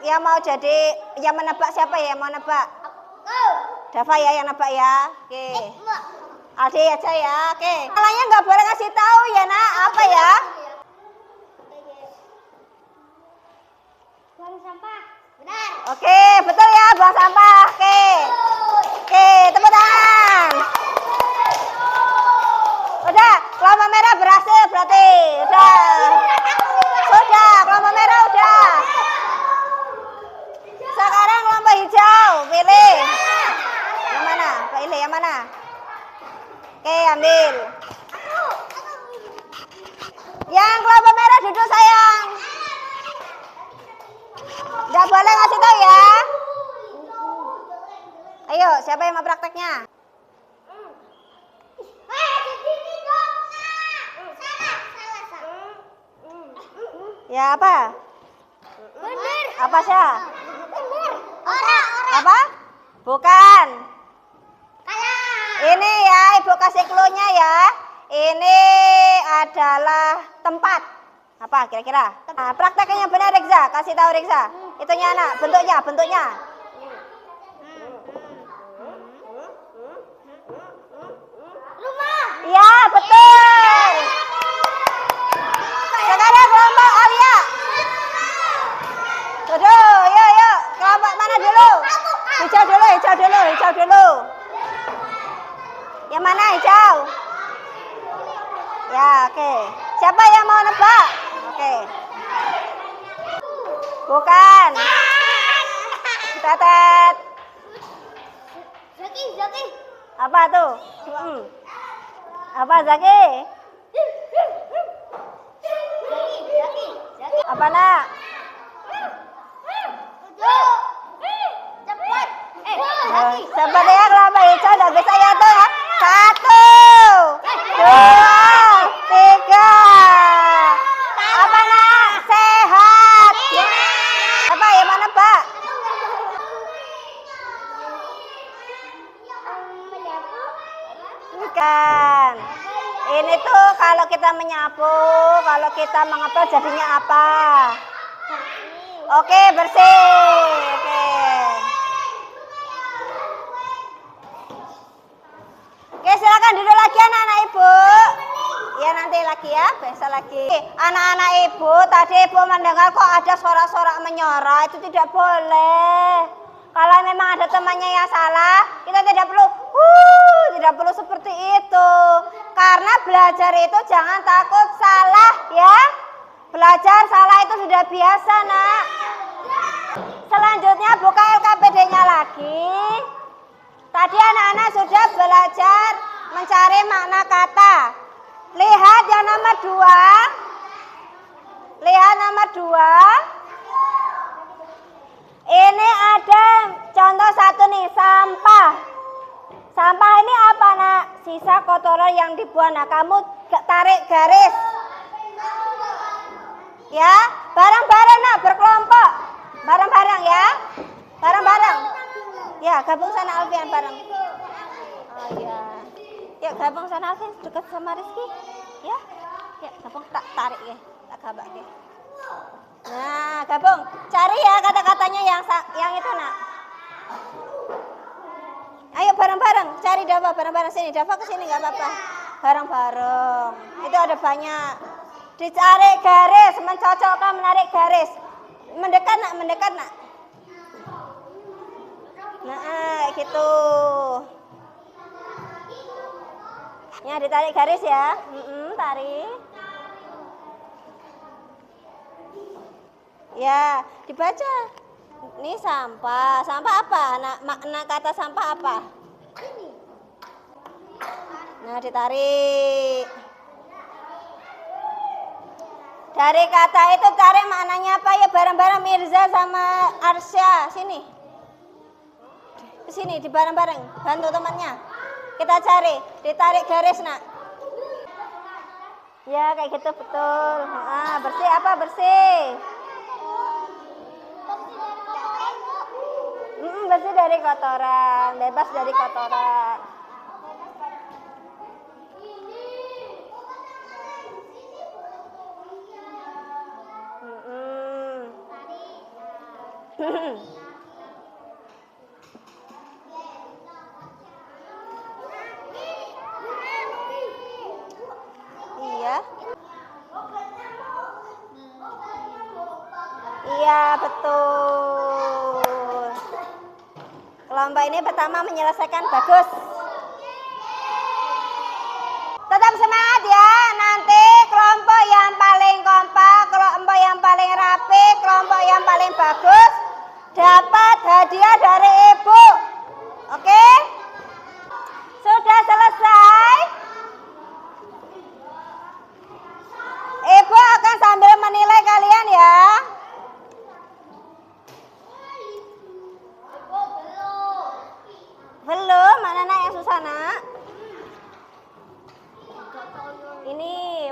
yang mau jadi yang menebak siapa ya yang mau nebak? Dava ya yang nebak ya. Oke. Aldi aja ya. Oke. Kalanya nggak boleh ngasih tahu ya nak apa ya? buang sampah. Benar. Oke, betul ya, buang sampah. Oke. Oke, tepuk tangan. Udah, kelompok merah berhasil berarti. Sudah, kelompok merah udah. Sekarang kelompok hijau, pilih. Yang mana? Pilih yang mana? Oke, ambil. Yang kelompok merah duduk sayang. Nggak boleh ngasih tahu ya. Ayo, siapa yang mau prakteknya? Ya apa? Bener. Apa sih? Bener. Orang. Apa? Bukan. Kalah. Ini ya, ibu kasih clue-nya ya. Ini adalah tempat. Apa kira-kira? Nah, prakteknya benar Riksa, kasih tahu Riksa. Itunya anak, bentuknya. Rumah. Iya, betul. Sekarang kelompok Alia. Duduk, yuk. Kelompok mana dulu? Hijau dulu. Yang mana hijau? Ya, oke. Siapa yang mau nebak? Oke. Bukan. Tetet. Zaki. Apa tuh? Apa Zaki? Zaki. Apa nak? Cepat. Seperti ya kelompok hijau udah bisa ya tuh ya. 1, 2, 3. Apa nak? Sehat. Apa yang mana Pak? Bukan. Ini tuh kalau kita menyapu, kalau kita mengepel jadinya apa? Oke, bersih. Oke, silakan duduk lagi anak-anak ibu. Ya nanti lagi ya, besok lagi. Anak-anak ibu, tadi ibu mendengar kok ada sorak-sorak menyorak, itu tidak boleh. Kalau memang ada temannya yang salah, kita tidak perlu seperti itu. Karena belajar itu jangan takut salah ya. Belajar salah itu sudah biasa nak. Selanjutnya buka LKPD-nya lagi. Tadi anak-anak sudah belajar mencari makna kata. Lihat yang nomor 2. Lihat nomor 2. Ini ada contoh 1 nih, sampah. Sampah ini apa nak? Sisa kotoran yang dibuang. Nah, kamu tarik garis. Ya, bareng-bareng nak, berkelompok. Bareng-bareng ya. Bareng-bareng. Ya, gabung sana Alfian bareng. Oh iya. Yuk gabung sana Alfian dekat sama Rizky. Ya. Ya, gabung tak tarik ya. Tak gabak ya. Nah, gabung. Cari ya kata-katanya yang itu nak. Ayo bareng-bareng, cari Dava bareng-bareng sini. Dava ke sini enggak apa-apa. Bareng-bareng. Itu ada banyak. Dicari garis, mencocokkan, menarik garis. Mendekat nak. Nah, gitu. Ya, ditarik garis ya. Tarik. Ya, dibaca. Ini sampah. Sampah apa? Makna kata sampah apa? Nah, ditarik. Dari kata itu cari maknanya apa ya bareng-bareng Mirza sama Arsya. Sini. Sini di bareng-bareng. Bantu temannya. Kita cari. Ditarik garis nak. Ya kayak gitu betul. Bersih apa bersih? Bersih dari kotoran. Bebas dari kotoran. Iya. Iya betul. Kelompok ini pertama menyelesaikan bagus. Tetap semangat ya. Nanti kelompok yang paling kompak, kelompok yang paling rapi, kelompok yang paling bagus dapat hadiah dari ibu. Oke? Sudah selesai.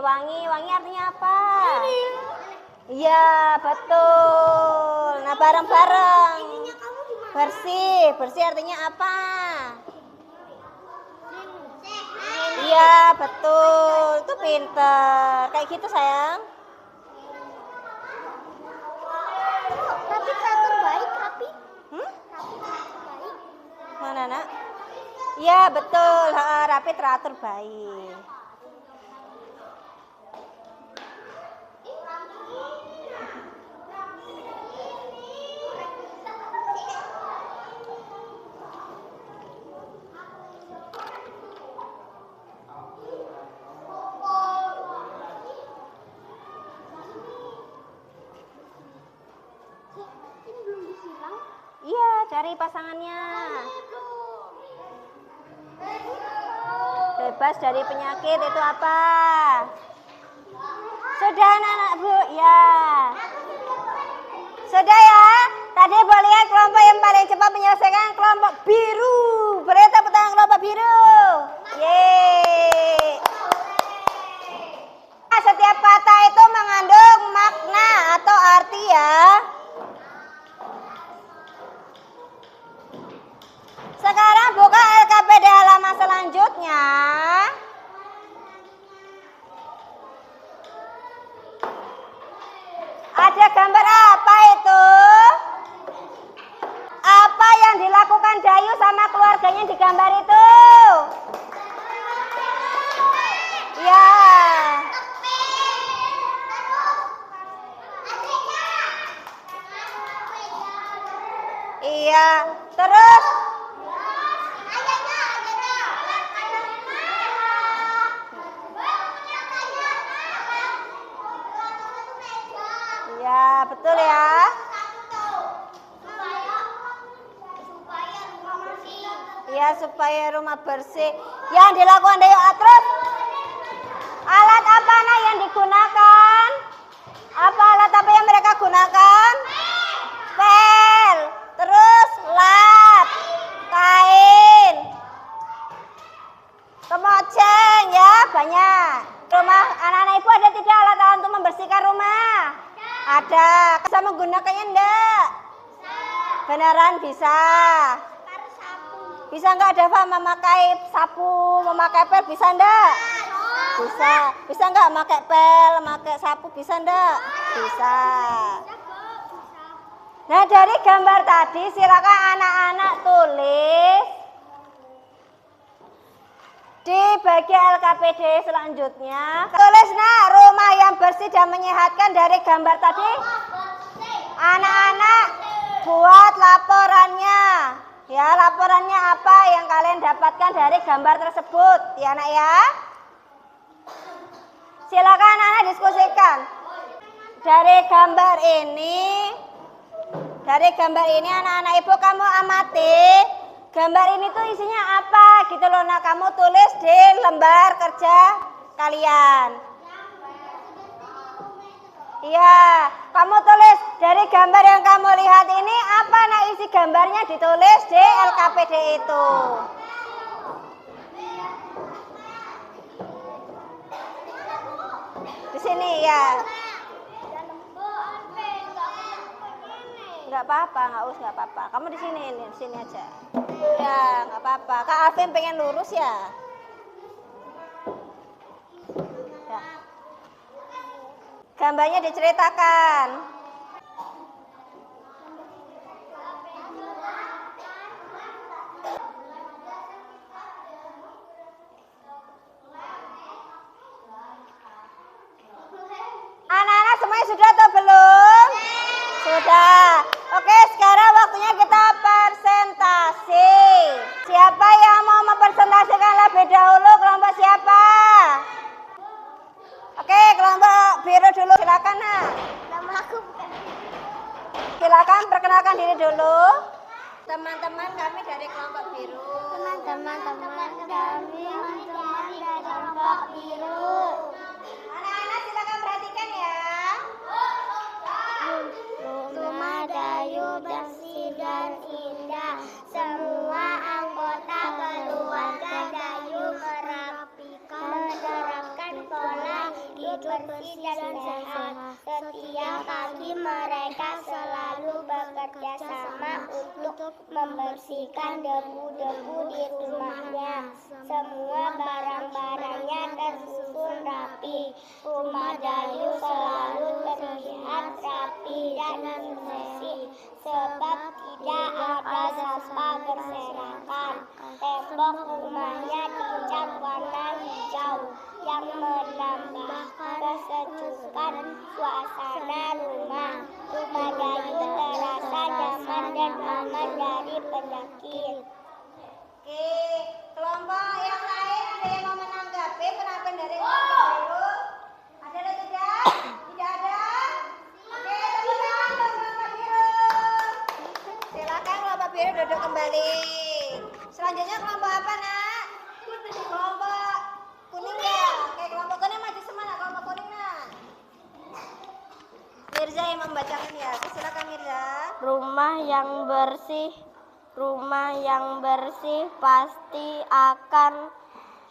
wangi. Wangi artinya apa? Iya, betul. Nah, bareng-bareng. Bersih. Bersih artinya apa? Iya, betul. Itu pinter. Kayak gitu, sayang. Rapi teratur baik, Rapi. Hmm? Rapi teratur baik. Mana, Nak? Iya, betul. Rapi teratur baik. Ini belum disiram. Iya, cari pasangannya. Bebas dari penyakit itu apa? Sudah anak-anak Bu? Ya. Sudah ya? Tadi boleh lihat kelompok yang paling cepat menyelesaikan kelompok biru. Beri tepuk tangan kelompok biru. Yeay. Setiap kata itu mengandung makna atau arti ya. Sekarang buka LKPD halaman selanjutnya. Ada gambar apa itu? Apa yang dilakukan Dayu sama keluarganya di gambar itu? Ya. Iya. Terus ya, betul ya. Ya, supaya rumah bersih. Yang dilakukan Dayu terus. Alat apa nah yang digunakan? Apa alat apa yang mereka gunakan? Pel. Terus lap. Kain. Kemoceng ya, banyak. Rumah anak-anak ibu ada tidak alat-alat untuk membersihkan rumah? Ada. Bisa menggunakannya enggak? Beneran bisa. Bisa enggak Dava memakai sapu, memakai pel bisa enggak? Bisa. Bisa enggak memakai pel, memakai sapu bisa enggak? Bisa. Nah, dari gambar tadi silakan anak-anak tulis di bagian LKPD selanjutnya. Tulis nak, rumah yang bersih dan menyehatkan dari gambar tadi. Anak-anak buat laporannya. Ya, laporannya apa yang kalian dapatkan dari gambar tersebut. Ya, Nak ya. Silakan anak-anak diskusikan. Dari gambar ini anak-anak ibu kamu amati. Gambar ini tuh isinya apa gitu loh. Nah, kamu tulis di lembar kerja kalian. Iya, kamu tulis dari gambar yang kamu lihat ini apa nah isi gambarnya ditulis di LKPD itu. Di sini ya. Enggak apa-apa, enggak apa-apa. Kamu di sini aja. Ya, enggak apa-apa. Kak Alvin pengen lurus ya. Ya. Gambarnya diceritakan. Anak-anak semuanya sudah atau belum? Sudah. Oke, sekarang waktunya kita presentasi. Siapa yang mau mempresentasikan lebih dahulu? Kelompok siapa? Oke, kelompok biru dulu. Silakan, Nak. Nama aku bukan. Silakan perkenalkan diri dulu. Teman-teman kami dari kelompok biru. Teman-teman kami dari kelompok biru. Anak-anak silakan perhatikan ya. Rumah Dayu bersih dan indah. Semua anggota keluarga Dayu menerapkan pola bersih dan sehat. Setiap pagi mereka selalu bekerja sama untuk membersihkan debu-debu di rumahnya. Semua barang-barangnya tersusun rapi. Rumah Dayu selalu terlihat rapi dan bersih, sebab tidak ada sampah berserakan. Tembok rumahnya dicat warna hijau yang menambah kesejukan suasana rumah. Rumah Dayu terasa nyaman dan aman dari penyakit. Oke, kelompok yang lain ada yang mau menanggapi penampilan dari kelompok biru? Ada atau tidak? Tidak ada? Oke, tepuk tangan untuk kelompok biru. Silakan kelompok biru duduk kembali. Selanjutnya kelompok apa, Nak? Kelompok kuning ya. Oke, kelompok kuning maju semana, kelompok kuning, Nak. Mirza yang membacakan ya. Silakan Mirza. Rumah yang bersih pasti akan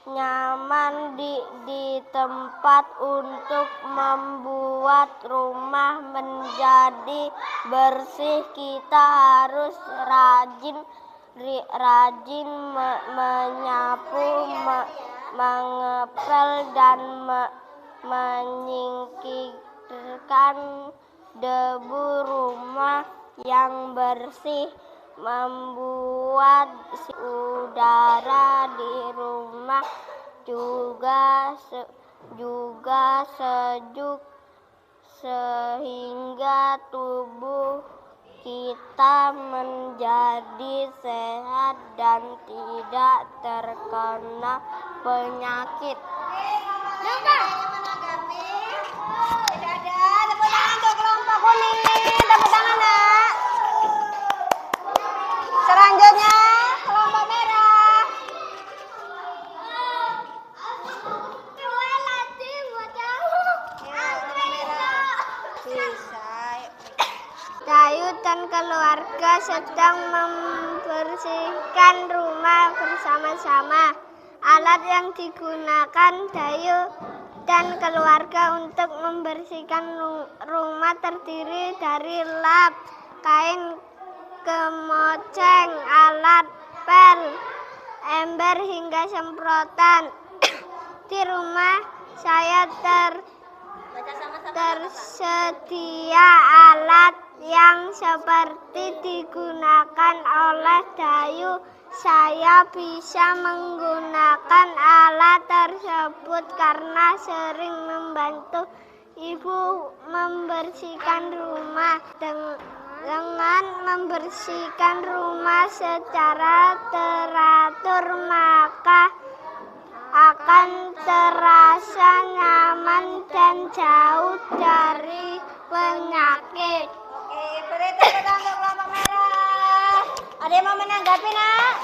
nyaman di tempat. Untuk membuat rumah menjadi bersih, kita harus rajin menyapu, mengepel dan menyingkirkan debu. Rumah yang bersih membuat udara di rumah juga sejuk, sehingga tubuh kita menjadi sehat dan tidak terkena penyakit. Tidak ada. Tepuk tangan untuk kelompok kuning. Tepuk tangan, Nak. Selanjutnya kelompok merah. Dayu dan keluarga sedang membersihkan rumah bersama-sama. Alat yang digunakan Dayu dan keluarga untuk membersihkan rumah terdiri dari lap, kain kemoceng, alat pel, ember hingga semprotan. Di rumah saya tersedia alat yang seperti digunakan oleh Dayu. Saya bisa menggunakan alat tersebut karena sering membantu ibu membersihkan rumah. Dengan membersihkan rumah secara teratur, maka akan terasa nyaman dan jauh dari penyakit. Oke, beri tepuk tangan untuk kelompok merah. Ada yang mau menanggapi, Nak?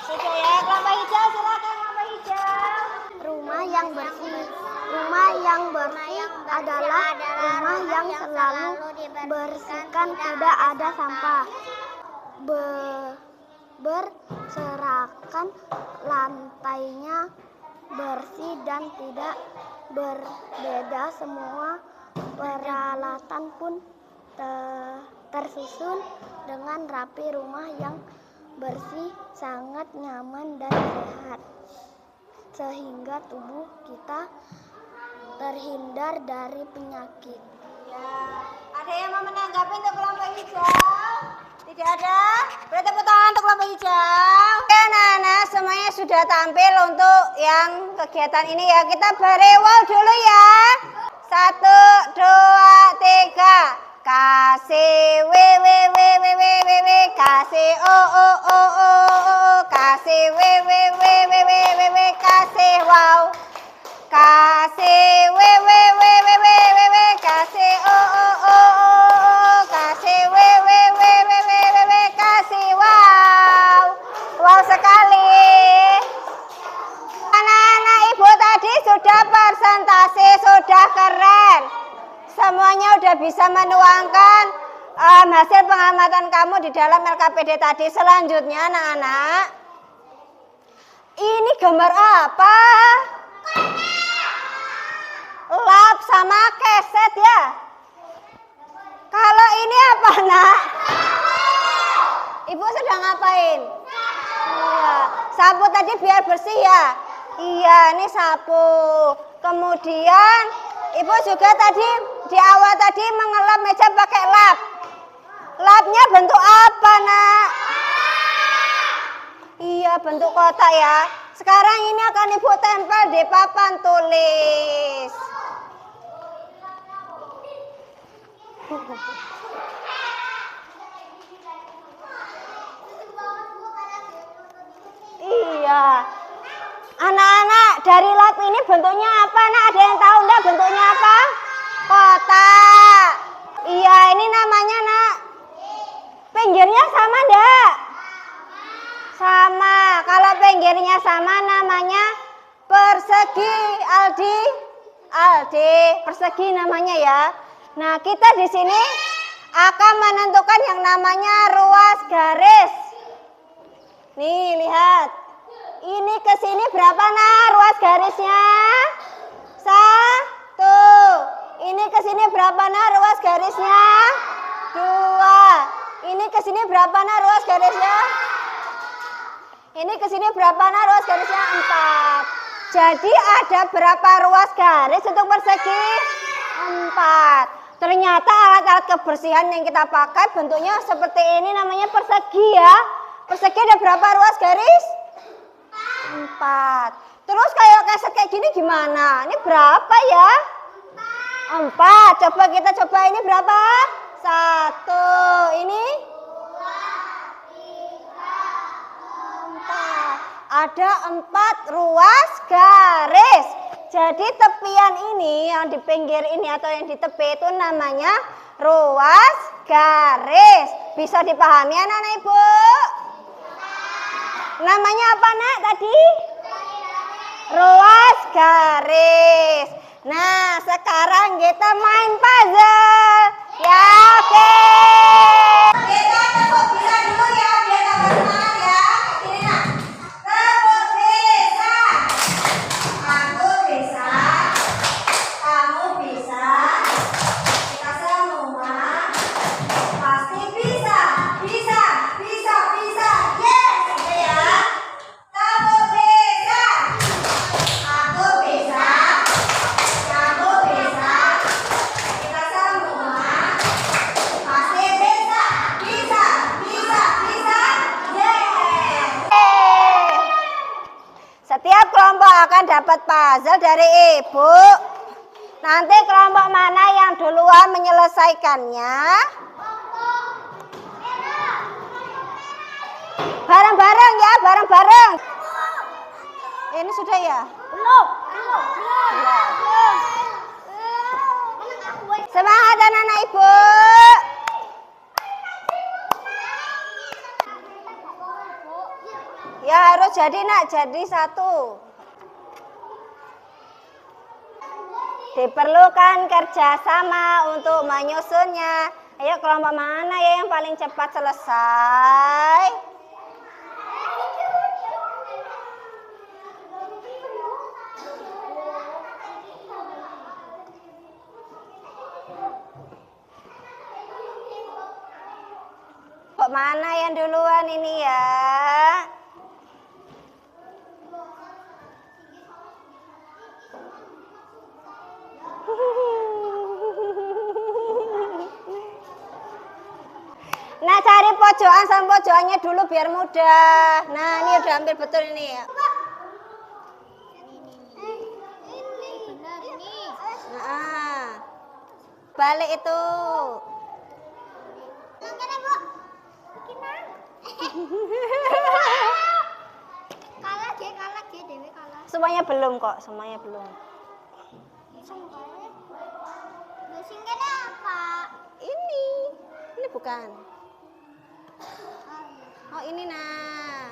Sudah ya, kelompok hijau silakan kelompok hijau. Rumah yang bersih adalah rumah yang selalu bersihkan, tidak ada sampah berserakan, lantainya bersih dan tidak berbeda. Semua peralatan pun tersusun dengan rapi. Rumah yang bersih sangat nyaman dan sehat, sehingga tubuh kita terhindar dari penyakit. Ya, ada yang mau menanggapi untuk kelompok hijau? Tidak ada? Beri tepuk tangan untuk kelompok hijau. Oke, anak-anak semuanya sudah tampil untuk yang kegiatan ini ya. Kita beri wow dulu ya. 1, 2, 3. Kasih w w w w w w w, kasih o o o o o, kasih w w w w w w w, kasih wow. Kasih w w w w w w w, kasih o o o o, kasih w w w w w w w, kasih wow. Wow sekali. Anak-anak ibu tadi sudah presentasi, sudah keren. Semuanya udah bisa menuangkan hasil pengamatan kamu di dalam LKPD tadi. Selanjutnya anak-anak, ini gambar apa? Lap sama keset ya. Kalau ini apa nak? Ibu sedang ngapain? Iya, sapu tadi biar bersih ya. Iya, ini sapu. Kemudian ibu juga tadi di awal tadi mengelap meja pakai lap. Lapnya bentuk apa nak? Iya, bentuk kotak ya. Sekarang ini akan ibu tempel di papan tulis. Iya. Anak-anak, dari lap ini bentuknya apa nak? Ada yang tahu enggak bentuknya apa? Kotak. Iya, ini namanya nak. Pinggirnya sama enggak? Sama. Kalau pinggirnya sama namanya persegi, Aldi. Aldi, persegi namanya ya. Nah, kita di sini akan menentukan yang namanya ruas garis. Nih, lihat. Ini ke sini berapa nah ruas garisnya? 1. Ini ke sini berapa nah ruas garisnya? 2. Ini ke sini berapa nah ruas garisnya? Ini ke sini berapa nah ruas garisnya? 4. Jadi ada berapa ruas garis untuk persegi? 4. Ternyata alat-alat kebersihan yang kita pakai bentuknya seperti ini, namanya persegi ya. Persegi ada berapa ruas garis? 4. Terus kayak keset kayak gini gimana? Ini berapa ya? 4. Coba kita coba, ini berapa? 1. Ini? 4. Ada 4 ruas garis. Jadi tepian ini yang di pinggir ini atau yang di tepi itu namanya ruas garis. Bisa dipahami anak-anak ibu? Namanya apa nak tadi? Ruas garis. Nah, sekarang kita main puzzle. Ya, oke. Kita tepuk bisa dulu ya, biar tambah semangat ya. Ini nak. Tepuk bisa. Aku bisa. Kamu bisa. Kita semua pasti bisa. Bisa, bisa, bisa. Yes, gitu ya. Kamu bisa. Aku bisa. Kamu bisa. Kita semua pasti bisa. Bisa, bisa, bisa. Yes. Setiap kelompok akan dapat puzzle dari ibu. Nanti kelompok mana yang duluan menyelesaikannya? Bareng-bareng ya, bareng-bareng. Ini sudah ya? Belum. Semangat anak-anak ibu. Ya harus jadi nak, jadi 1. Diperlukan kerjasama untuk menyusunnya. Ayo kelompok mana ya yang paling cepat selesai? Kok mana yang duluan ini ya? Nah, cari pojokan sama pojokannya dulu biar mudah. Nah, ini udah hampir betul ini ya. Nah, balik itu. Semuanya belum kok, semuanya belum. Ini bukan. Oh ini nah.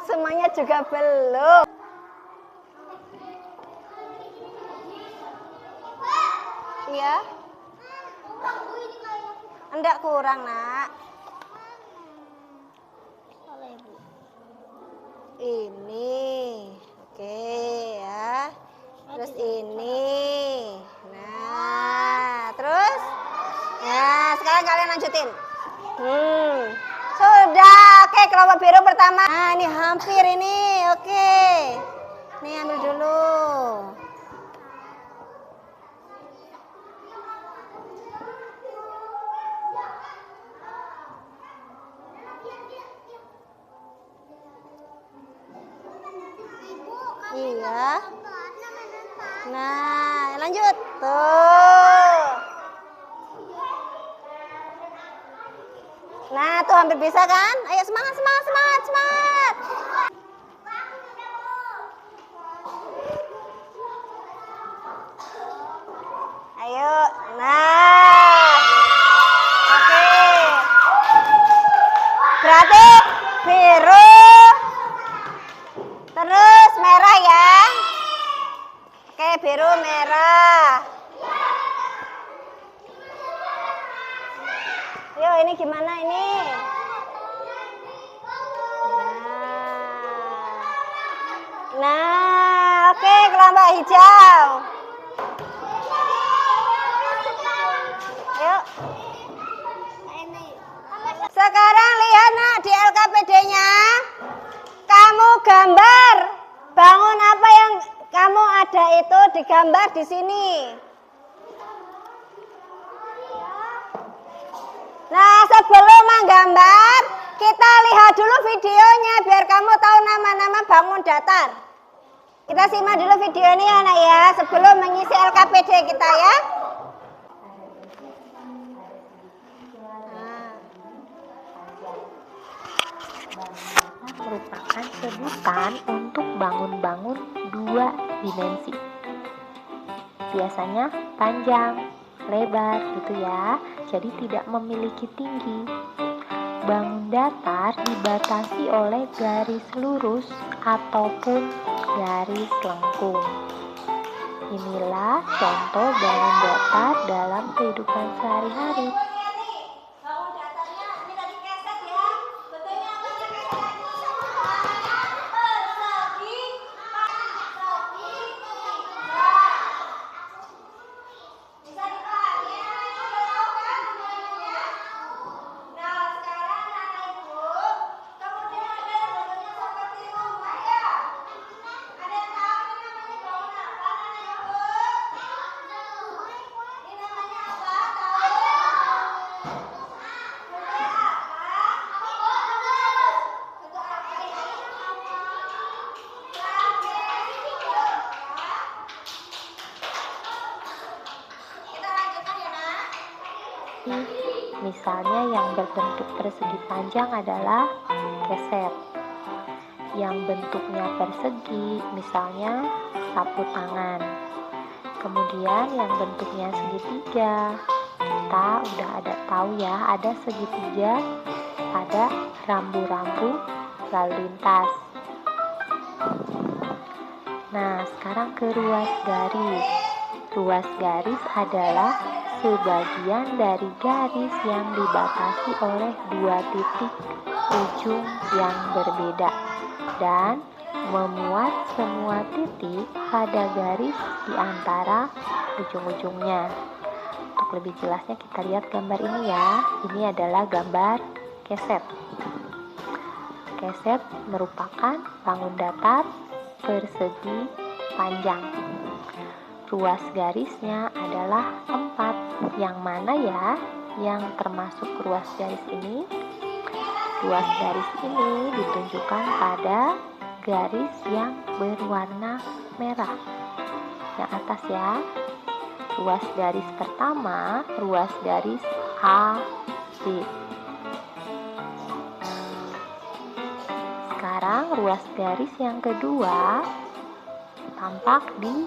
Semuanya juga belum. ya. Enggak kurang, Nak. Ini. Oke, ya. Terus ini. Nah, terus. Nah, sekarang kalian lanjutin. Sudah. Oke, kelompok biru pertama. Nah, ini hampir ini. Oke. Nih, ambil dulu. Iya. Nah, lanjut. Tuh. Nah, tuh hampir bisa kan? Ayo semangat, semangat, semangat, semangat. Ayo. Nah. Oke. Berarti biru. Terus merah ya. Oke, biru merah. Yuk, ini gimana ini? Nah, oke, kelompok hijau. Yuk. Sekarang lihat, Nak, di LKPD-nya. Kamu gambar bangun apa yang kamu ada itu digambar di sini. Nah, sebelum menggambar, kita lihat dulu videonya biar kamu tahu nama-nama bangun datar. Kita simak dulu video ini ya, Nak ya, sebelum mengisi LKPD kita ya. Merupakan sebutan untuk bangun-bangun dua dimensi. Biasanya panjang, lebar gitu ya, jadi tidak memiliki tinggi. Bangun datar dibatasi oleh garis lurus ataupun garis lengkung. Inilah contoh bangun datar dalam kehidupan sehari-hari. Misalnya yang berbentuk persegi panjang adalah keset. Yang bentuknya persegi misalnya sapu tangan. Kemudian yang bentuknya segitiga, kita udah ada tahu ya, ada segitiga, ada rambu-rambu lalu lintas. Nah, sekarang ke ruas garis. Ruas garis adalah sebagian dari garis yang dibatasi oleh dua titik ujung yang berbeda dan memuat semua titik pada garis di antara ujung-ujungnya. Untuk lebih jelasnya kita lihat gambar ini ya. Ini adalah gambar keset. Keset merupakan bangun datar persegi panjang. Ruas garisnya adalah 4. Yang mana ya yang termasuk ruas garis ini? Ruas garis ini ditunjukkan pada garis yang berwarna merah. Yang atas ya. Ruas garis pertama, ruas garis A, B. Sekarang ruas garis yang kedua tampak di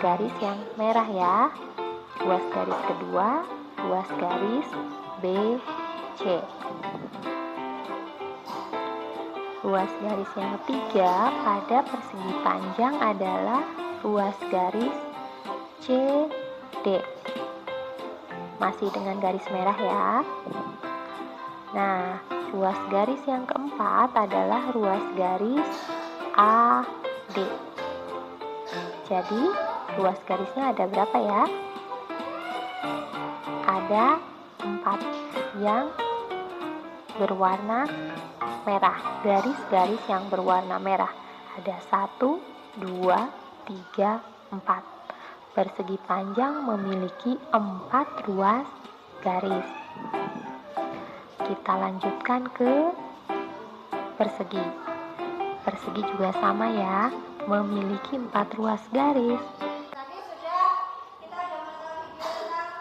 garis yang merah ya. Ruas garis kedua, ruas garis B, C. Ruas garis yang ketiga pada persegi panjang adalah ruas garis C, D. masih dengan garis merah ya. Nah, ruas garis yang keempat adalah ruas garis AD. Jadi, ruas garisnya ada berapa ya? Ada 4 yang berwarna merah, garis-garis yang berwarna merah. Ada 1, 2, 3, 4. Persegi panjang memiliki 4 ruas garis. Kita lanjutkan ke persegi. Persegi juga sama ya, memiliki 4 ruas garis. Tadi sudah kita udah mengetahui tentang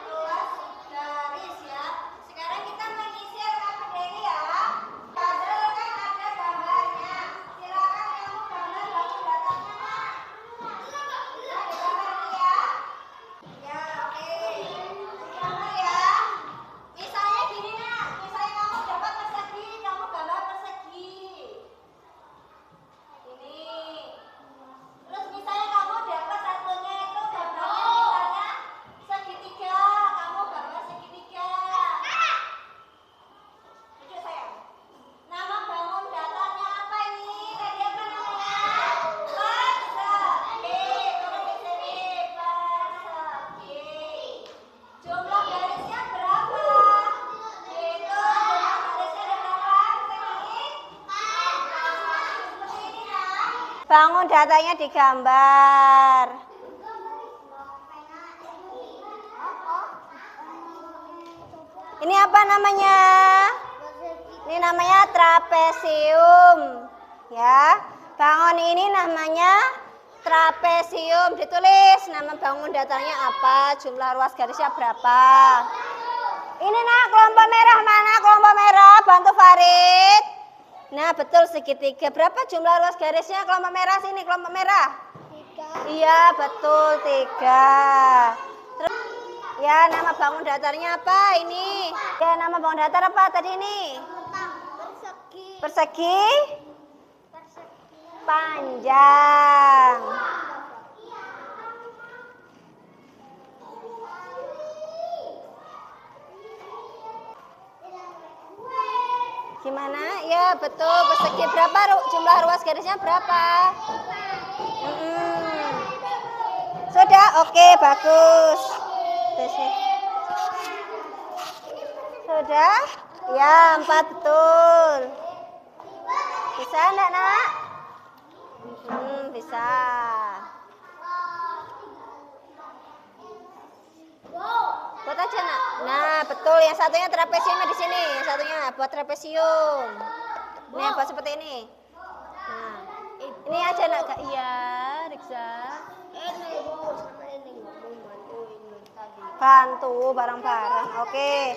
ruas garis ya. Sekarang kita menyisir KPDI ya. Padahal kan ada gambarnya. Silakan kamu gambar lalu datanya nak. Nah, digambar ya. Ya, oke. Digambar ya. Misalnya gini nak. Misalnya kamu dapat persegi, kamu gambar persegi. Ini. Terus misalnya kamu dapat satunya itu gambarnya misalnya segitiga, kamu gambar segitiga. Lucu sayang. Nama bangun datarnya apa ini? Tadi apa namanya? Persegi. Tulis di sini persegi. Jumlah garisnya berapa? Itu jumlah garisnya ada berapa? Persegi? Seperti ini ya. Bangun datanya digambar. Ini apa namanya? Ini namanya trapesium. Ya. Bangun ini namanya trapesium. Ditulis nama bangun datarnya apa, jumlah ruas garisnya berapa. Ini nak kelompok merah mana? Kelompok merah, bantu Farid. Nah, betul segitiga. Berapa jumlah ruas garisnya kelompok merah sini, kelompok merah? 3. Iya, betul 3. Terus ya, nama bangun datarnya apa ini? Ya, nama bangun datar apa tadi ini? Persegi. Panjang. Gimana? Ya, betul. Persegi berapa? Jumlah ruas garisnya berapa? Sudah? Oke, bagus. Sudah? Ya, 4 betul. Bisa enggak, nak? Bisa. Buat aja, nak. Nah, betul. Yang satunya trapesiumnya di sini. Yang satunya buat trapesium. Ini apa seperti ini? Nah, ini aja, nak. Iya, Riksa. Bantu bareng-bareng. Oke.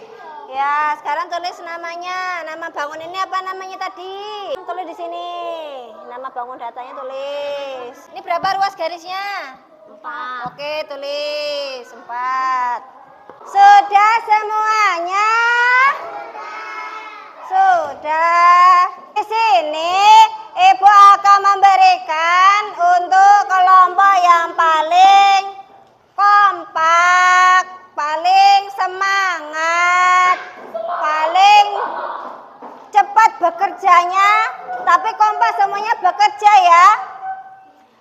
Ya, sekarang tulis namanya. Nama bangun ini apa namanya tadi? Tulis di sini. Nama bangun datanya tulis. Ini berapa ruas garisnya? 4. Oke, tulis 4. Sudah semuanya? Sudah. Di sini Ibu akan memberikan untuk kelompok yang paling kompak, paling semangat, paling cepat bekerjanya, tapi kompak semuanya bekerja ya.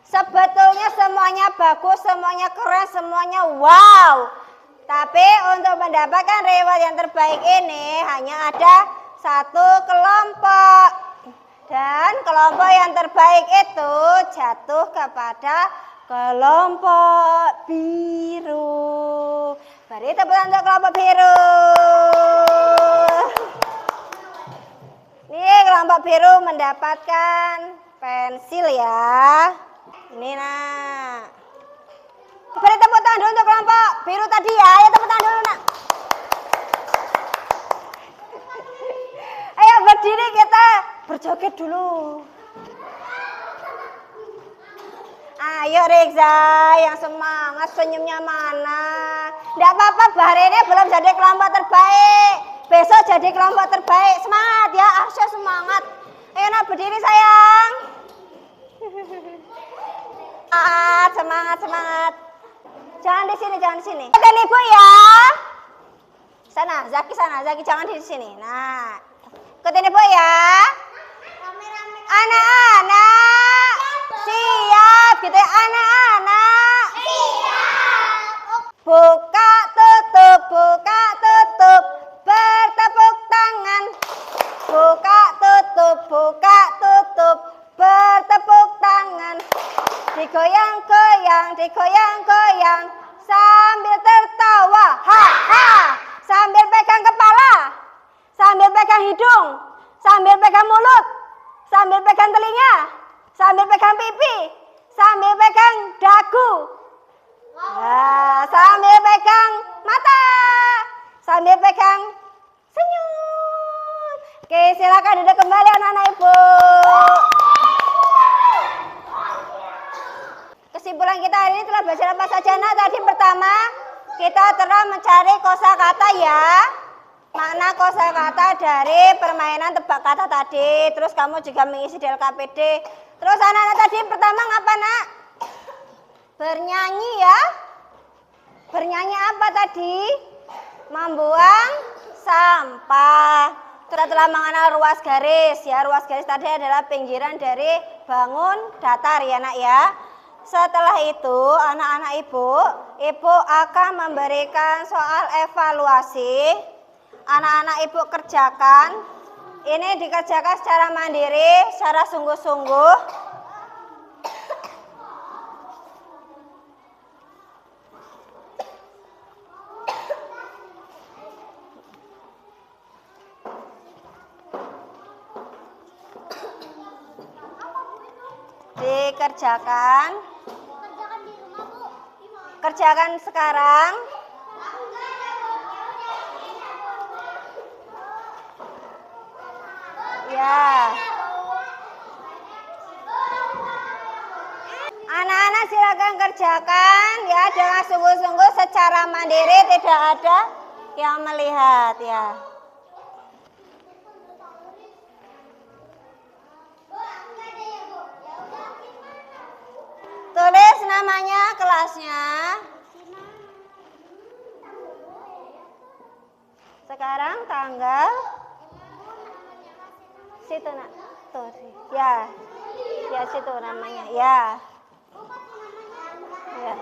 Sebetulnya semuanya bagus, semuanya keren, semuanya wow. Tapi untuk mendapatkan reward yang terbaik ini hanya ada 1 kelompok. Dan kelompok yang terbaik itu jatuh kepada kelompok biru. Beri tepuk tangan untuk kelompok biru. Ini kelompok biru mendapatkan pensil ya. Ini nak. Beri tepuk tangan dulu untuk kelompok biru tadi ya. Ayo tepuk tangan dulu nak. Ayo berdiri kita berjoget dulu. Ayo Reza, yang semangat, senyumnya mana? Tidak apa-apa, hari ini belum jadi kelompok terbaik. Besok jadi kelompok terbaik. Semangat ya, Arsya semangat. Ayo nak berdiri sayang. Semangat, semangat, semangat. Jangan di sini, jangan di sini. Ikutin ibu ya. Sana, Zaki jangan di sini. Nah, ikutin ibu ya. Anak-anak siap gitu ya, anak-anak siap. Buka tutup, bertepuk tangan. Buka tutup, bertepuk tangan. Digoyang-goyang sambil tertawa, ha ha. Sambil pegang kepala, sambil pegang hidung, sambil pegang mulut, sambil pegang telinga, sambil pegang pipi, sambil pegang dagu, nah, sambil pegang mata, sambil pegang senyum. Oke, silakan duduk kembali anak-anak ibu. Kesimpulan kita hari ini telah belajar apa saja? Nah, tadi pertama kita telah mencari kosakata ya. Makna kosakata dari permainan tebak kata tadi. Terus kamu juga mengisi di LKPD. Terus anak-anak tadi pertama ngapa nak? Bernyanyi ya. Bernyanyi apa tadi? Membuang sampah. Kita telah mengenal ruas garis ya. Ruas garis tadi adalah pinggiran dari bangun datar ya nak ya. Setelah itu anak-anak ibu akan memberikan soal evaluasi. Anak-anak ibu kerjakan. Ini dikerjakan secara mandiri, secara sungguh-sungguh. Dikerjakan. Kerjakan sekarang. Ya. Anak-anak silakan kerjakan ya dengan sungguh-sungguh secara mandiri, tidak ada yang melihat ya. Tulis namanya, kelasnya. Sekarang tanggal situ nak. Tuh, ya. Ya situ namanya. Ya. Ya.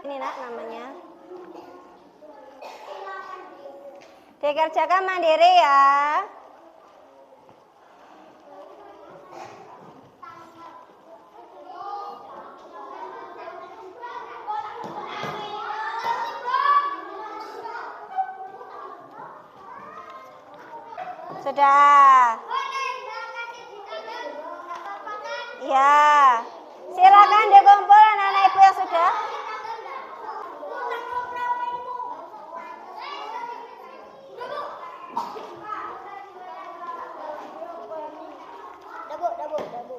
Ini nak namanya. Dikerjakan mandiri ya. Sudah. Ya. Silakan dikumpul anak-anak ibu yang sudah.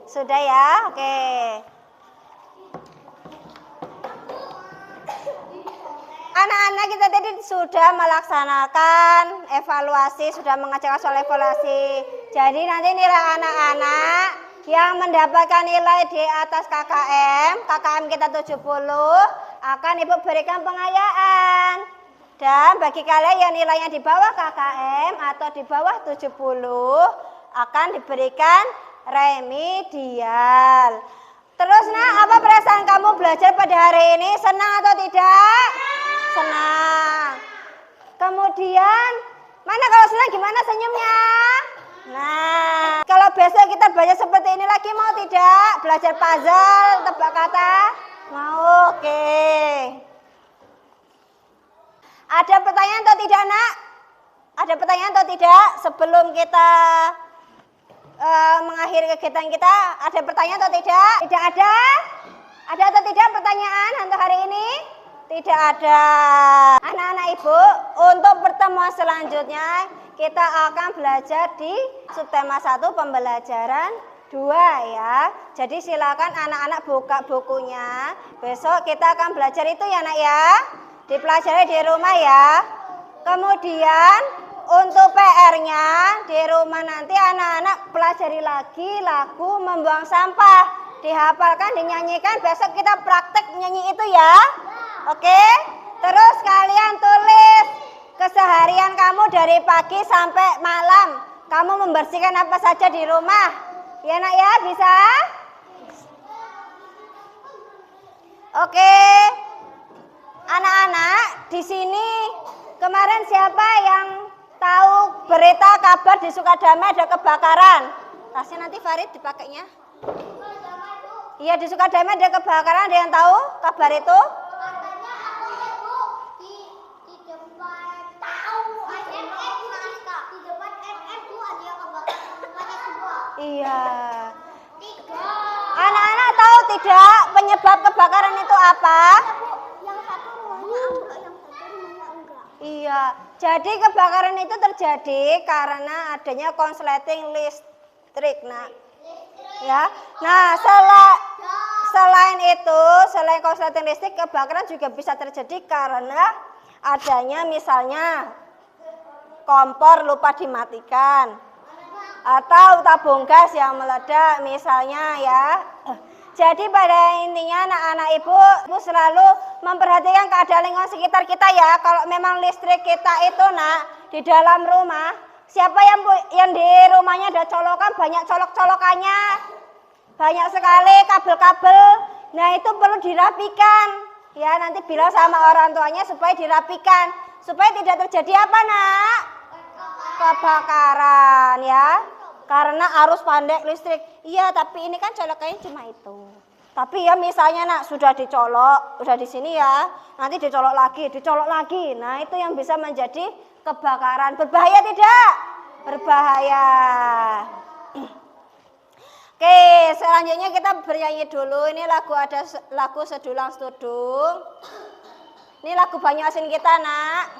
Sudah ya? Oke. Anak-anak kita tadi sudah melaksanakan evaluasi, sudah mengajarkan soal evaluasi. Jadi nanti nilai anak-anak yang mendapatkan nilai di atas KKM kita 70, akan Ibu berikan pengayaan. Dan bagi kalian yang nilainya di bawah KKM atau di bawah 70, akan diberikan remedial. Terus nah, apa perasaan kamu belajar pada hari ini? Senang atau tidak? Senang. Kemudian, mana kalau senang gimana senyumnya? Nah, kalau besok kita belajar seperti ini lagi, mau tidak? Belajar puzzle, tebak kata? Mau, oke. Ada pertanyaan atau tidak nak? Ada pertanyaan atau tidak? Sebelum kita mengakhiri kegiatan kita, ada pertanyaan atau tidak? Tidak ada? Ada atau tidak pertanyaan untuk hari ini? Tidak ada. Anak-anak ibu, untuk pertemuan selanjutnya kita akan belajar di subtema 1 pembelajaran 2 ya. Jadi silakan anak-anak buka bukunya. Besok kita akan belajar itu ya nak ya. Dipelajari di rumah ya. Kemudian untuk PR-nya di rumah nanti anak-anak pelajari lagi lagu membuang sampah. dihafalkan, dinyanyikan. Besok kita praktek nyanyi itu ya. Oke? Terus kalian tulis keseharian kamu dari pagi sampai malam. Kamu membersihkan apa saja di rumah. Ya nak ya, bisa? Oke. Anak-anak, di sini kemarin siapa yang tahu berita kabar di Sukadamai ada kebakaran? Tasnya nanti Farid dipakainya. Iya, di Sukadamai ada kebakaran, ada yang tahu kabar itu? Iya. Anak-anak tahu tidak penyebab kebakaran itu apa? Yang satu rumahnya ambruk, yang satu rumahnya enggak. Iya, jadi kebakaran itu terjadi karena adanya konsleting listrik, nak. Ya, nah selain itu, selain konsleting listrik, kebakaran juga bisa terjadi karena adanya misalnya kompor lupa dimatikan atau tabung gas yang meledak misalnya ya. Jadi pada intinya anak-anak ibu selalu memperhatikan keadaan lingkungan sekitar kita ya. Kalau memang listrik kita itu nak di dalam rumah, siapa yang di rumahnya ada colokan, banyak colok-colokannya, banyak sekali kabel-kabel. Nah itu perlu dirapikan ya, nanti bilang sama orang tuanya supaya dirapikan supaya tidak terjadi apa nak? Kebakaran ya. Karena arus pendek listrik. Iya, tapi ini kan colokannya cuma itu. Tapi ya misalnya nak sudah dicolok, udah di sini ya, nanti dicolok lagi. Nah, itu yang bisa menjadi kebakaran. Berbahaya tidak? Berbahaya. Oke, selanjutnya kita bernyanyi dulu. Ini lagu Sedulang Studung. Ini lagu Banyuasin kita, nak.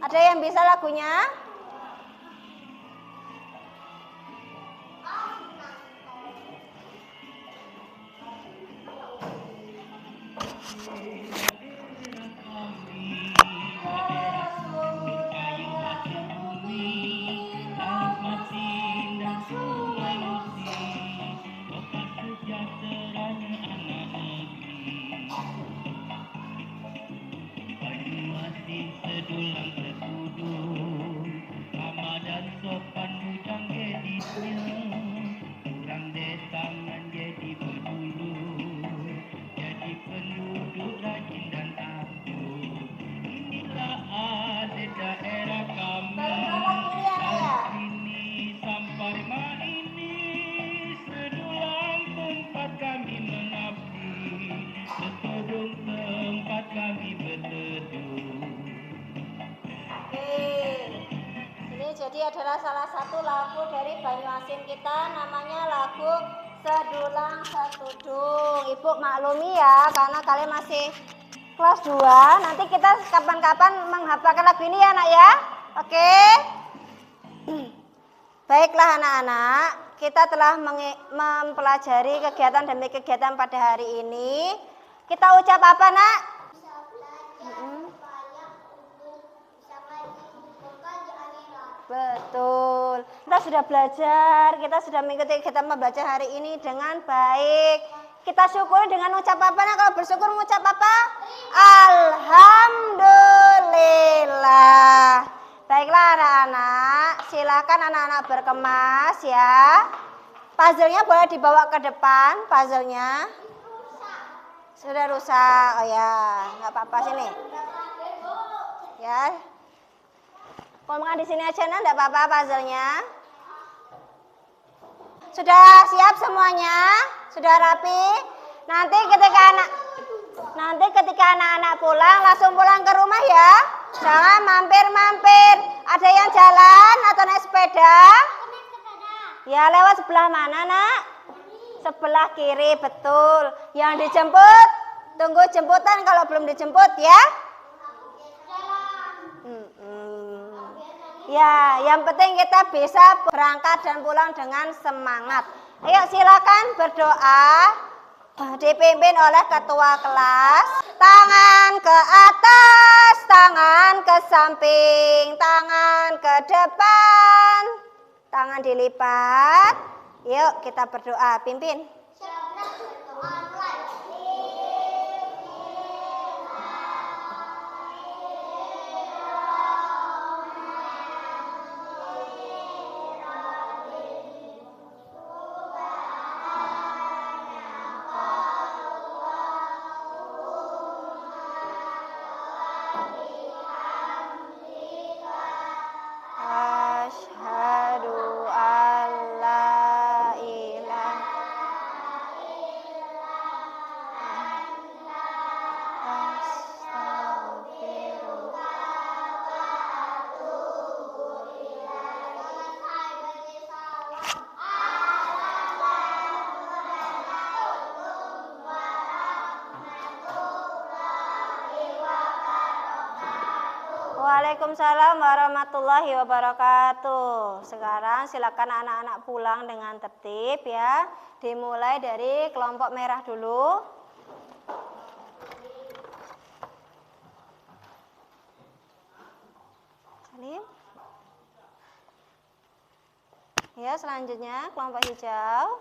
Ada yang bisa lagunya? Jadi adalah salah satu lagu dari Banyuasin kita, namanya lagu Sedulang Setudung. Ibu maklumi ya, karena kalian masih kelas 2, nanti kita kapan-kapan menghafalkan lagu ini ya nak ya. Oke? Baiklah anak-anak, kita telah mempelajari kegiatan demi kegiatan pada hari ini. Kita ucap apa nak? Betul, kita sudah belajar, kita sudah mengikuti kegiatan membaca hari ini dengan baik. Kita syukuri dengan ucap apa? Nah, kalau bersyukur mengucap apa? Alhamdulillah. Baiklah anak-anak, silakan anak-anak berkemas ya. Puzzle-nya boleh dibawa ke depan, puzzle-nya. Sudah rusak, oh ya, nggak apa-apa sini. Ya. Kalau makan di sini aja, nah, enggak apa-apa puzzle-nya. Sudah siap semuanya? Sudah rapi? Nanti ketika anak-anak pulang, langsung pulang ke rumah ya. Jangan mampir-mampir. Ada yang jalan atau naik sepeda? Ya, lewat sebelah mana, nak? Sebelah kiri, betul. Yang dijemput, tunggu jemputan kalau belum dijemput ya. Ya, yang penting kita bisa berangkat dan pulang dengan semangat. Ayo silakan berdoa, dipimpin oleh ketua kelas. Tangan ke atas, tangan ke samping, tangan ke depan, Tangan dilipat. Yuk kita berdoa. Pimpin. Asyhadu an la ilaha Waalaikumsalam warahmatullahi wabarakatuh. Sekarang silakan anak-anak pulang dengan tertib ya. Dimulai dari kelompok merah dulu. Salim. Ya, selanjutnya kelompok hijau.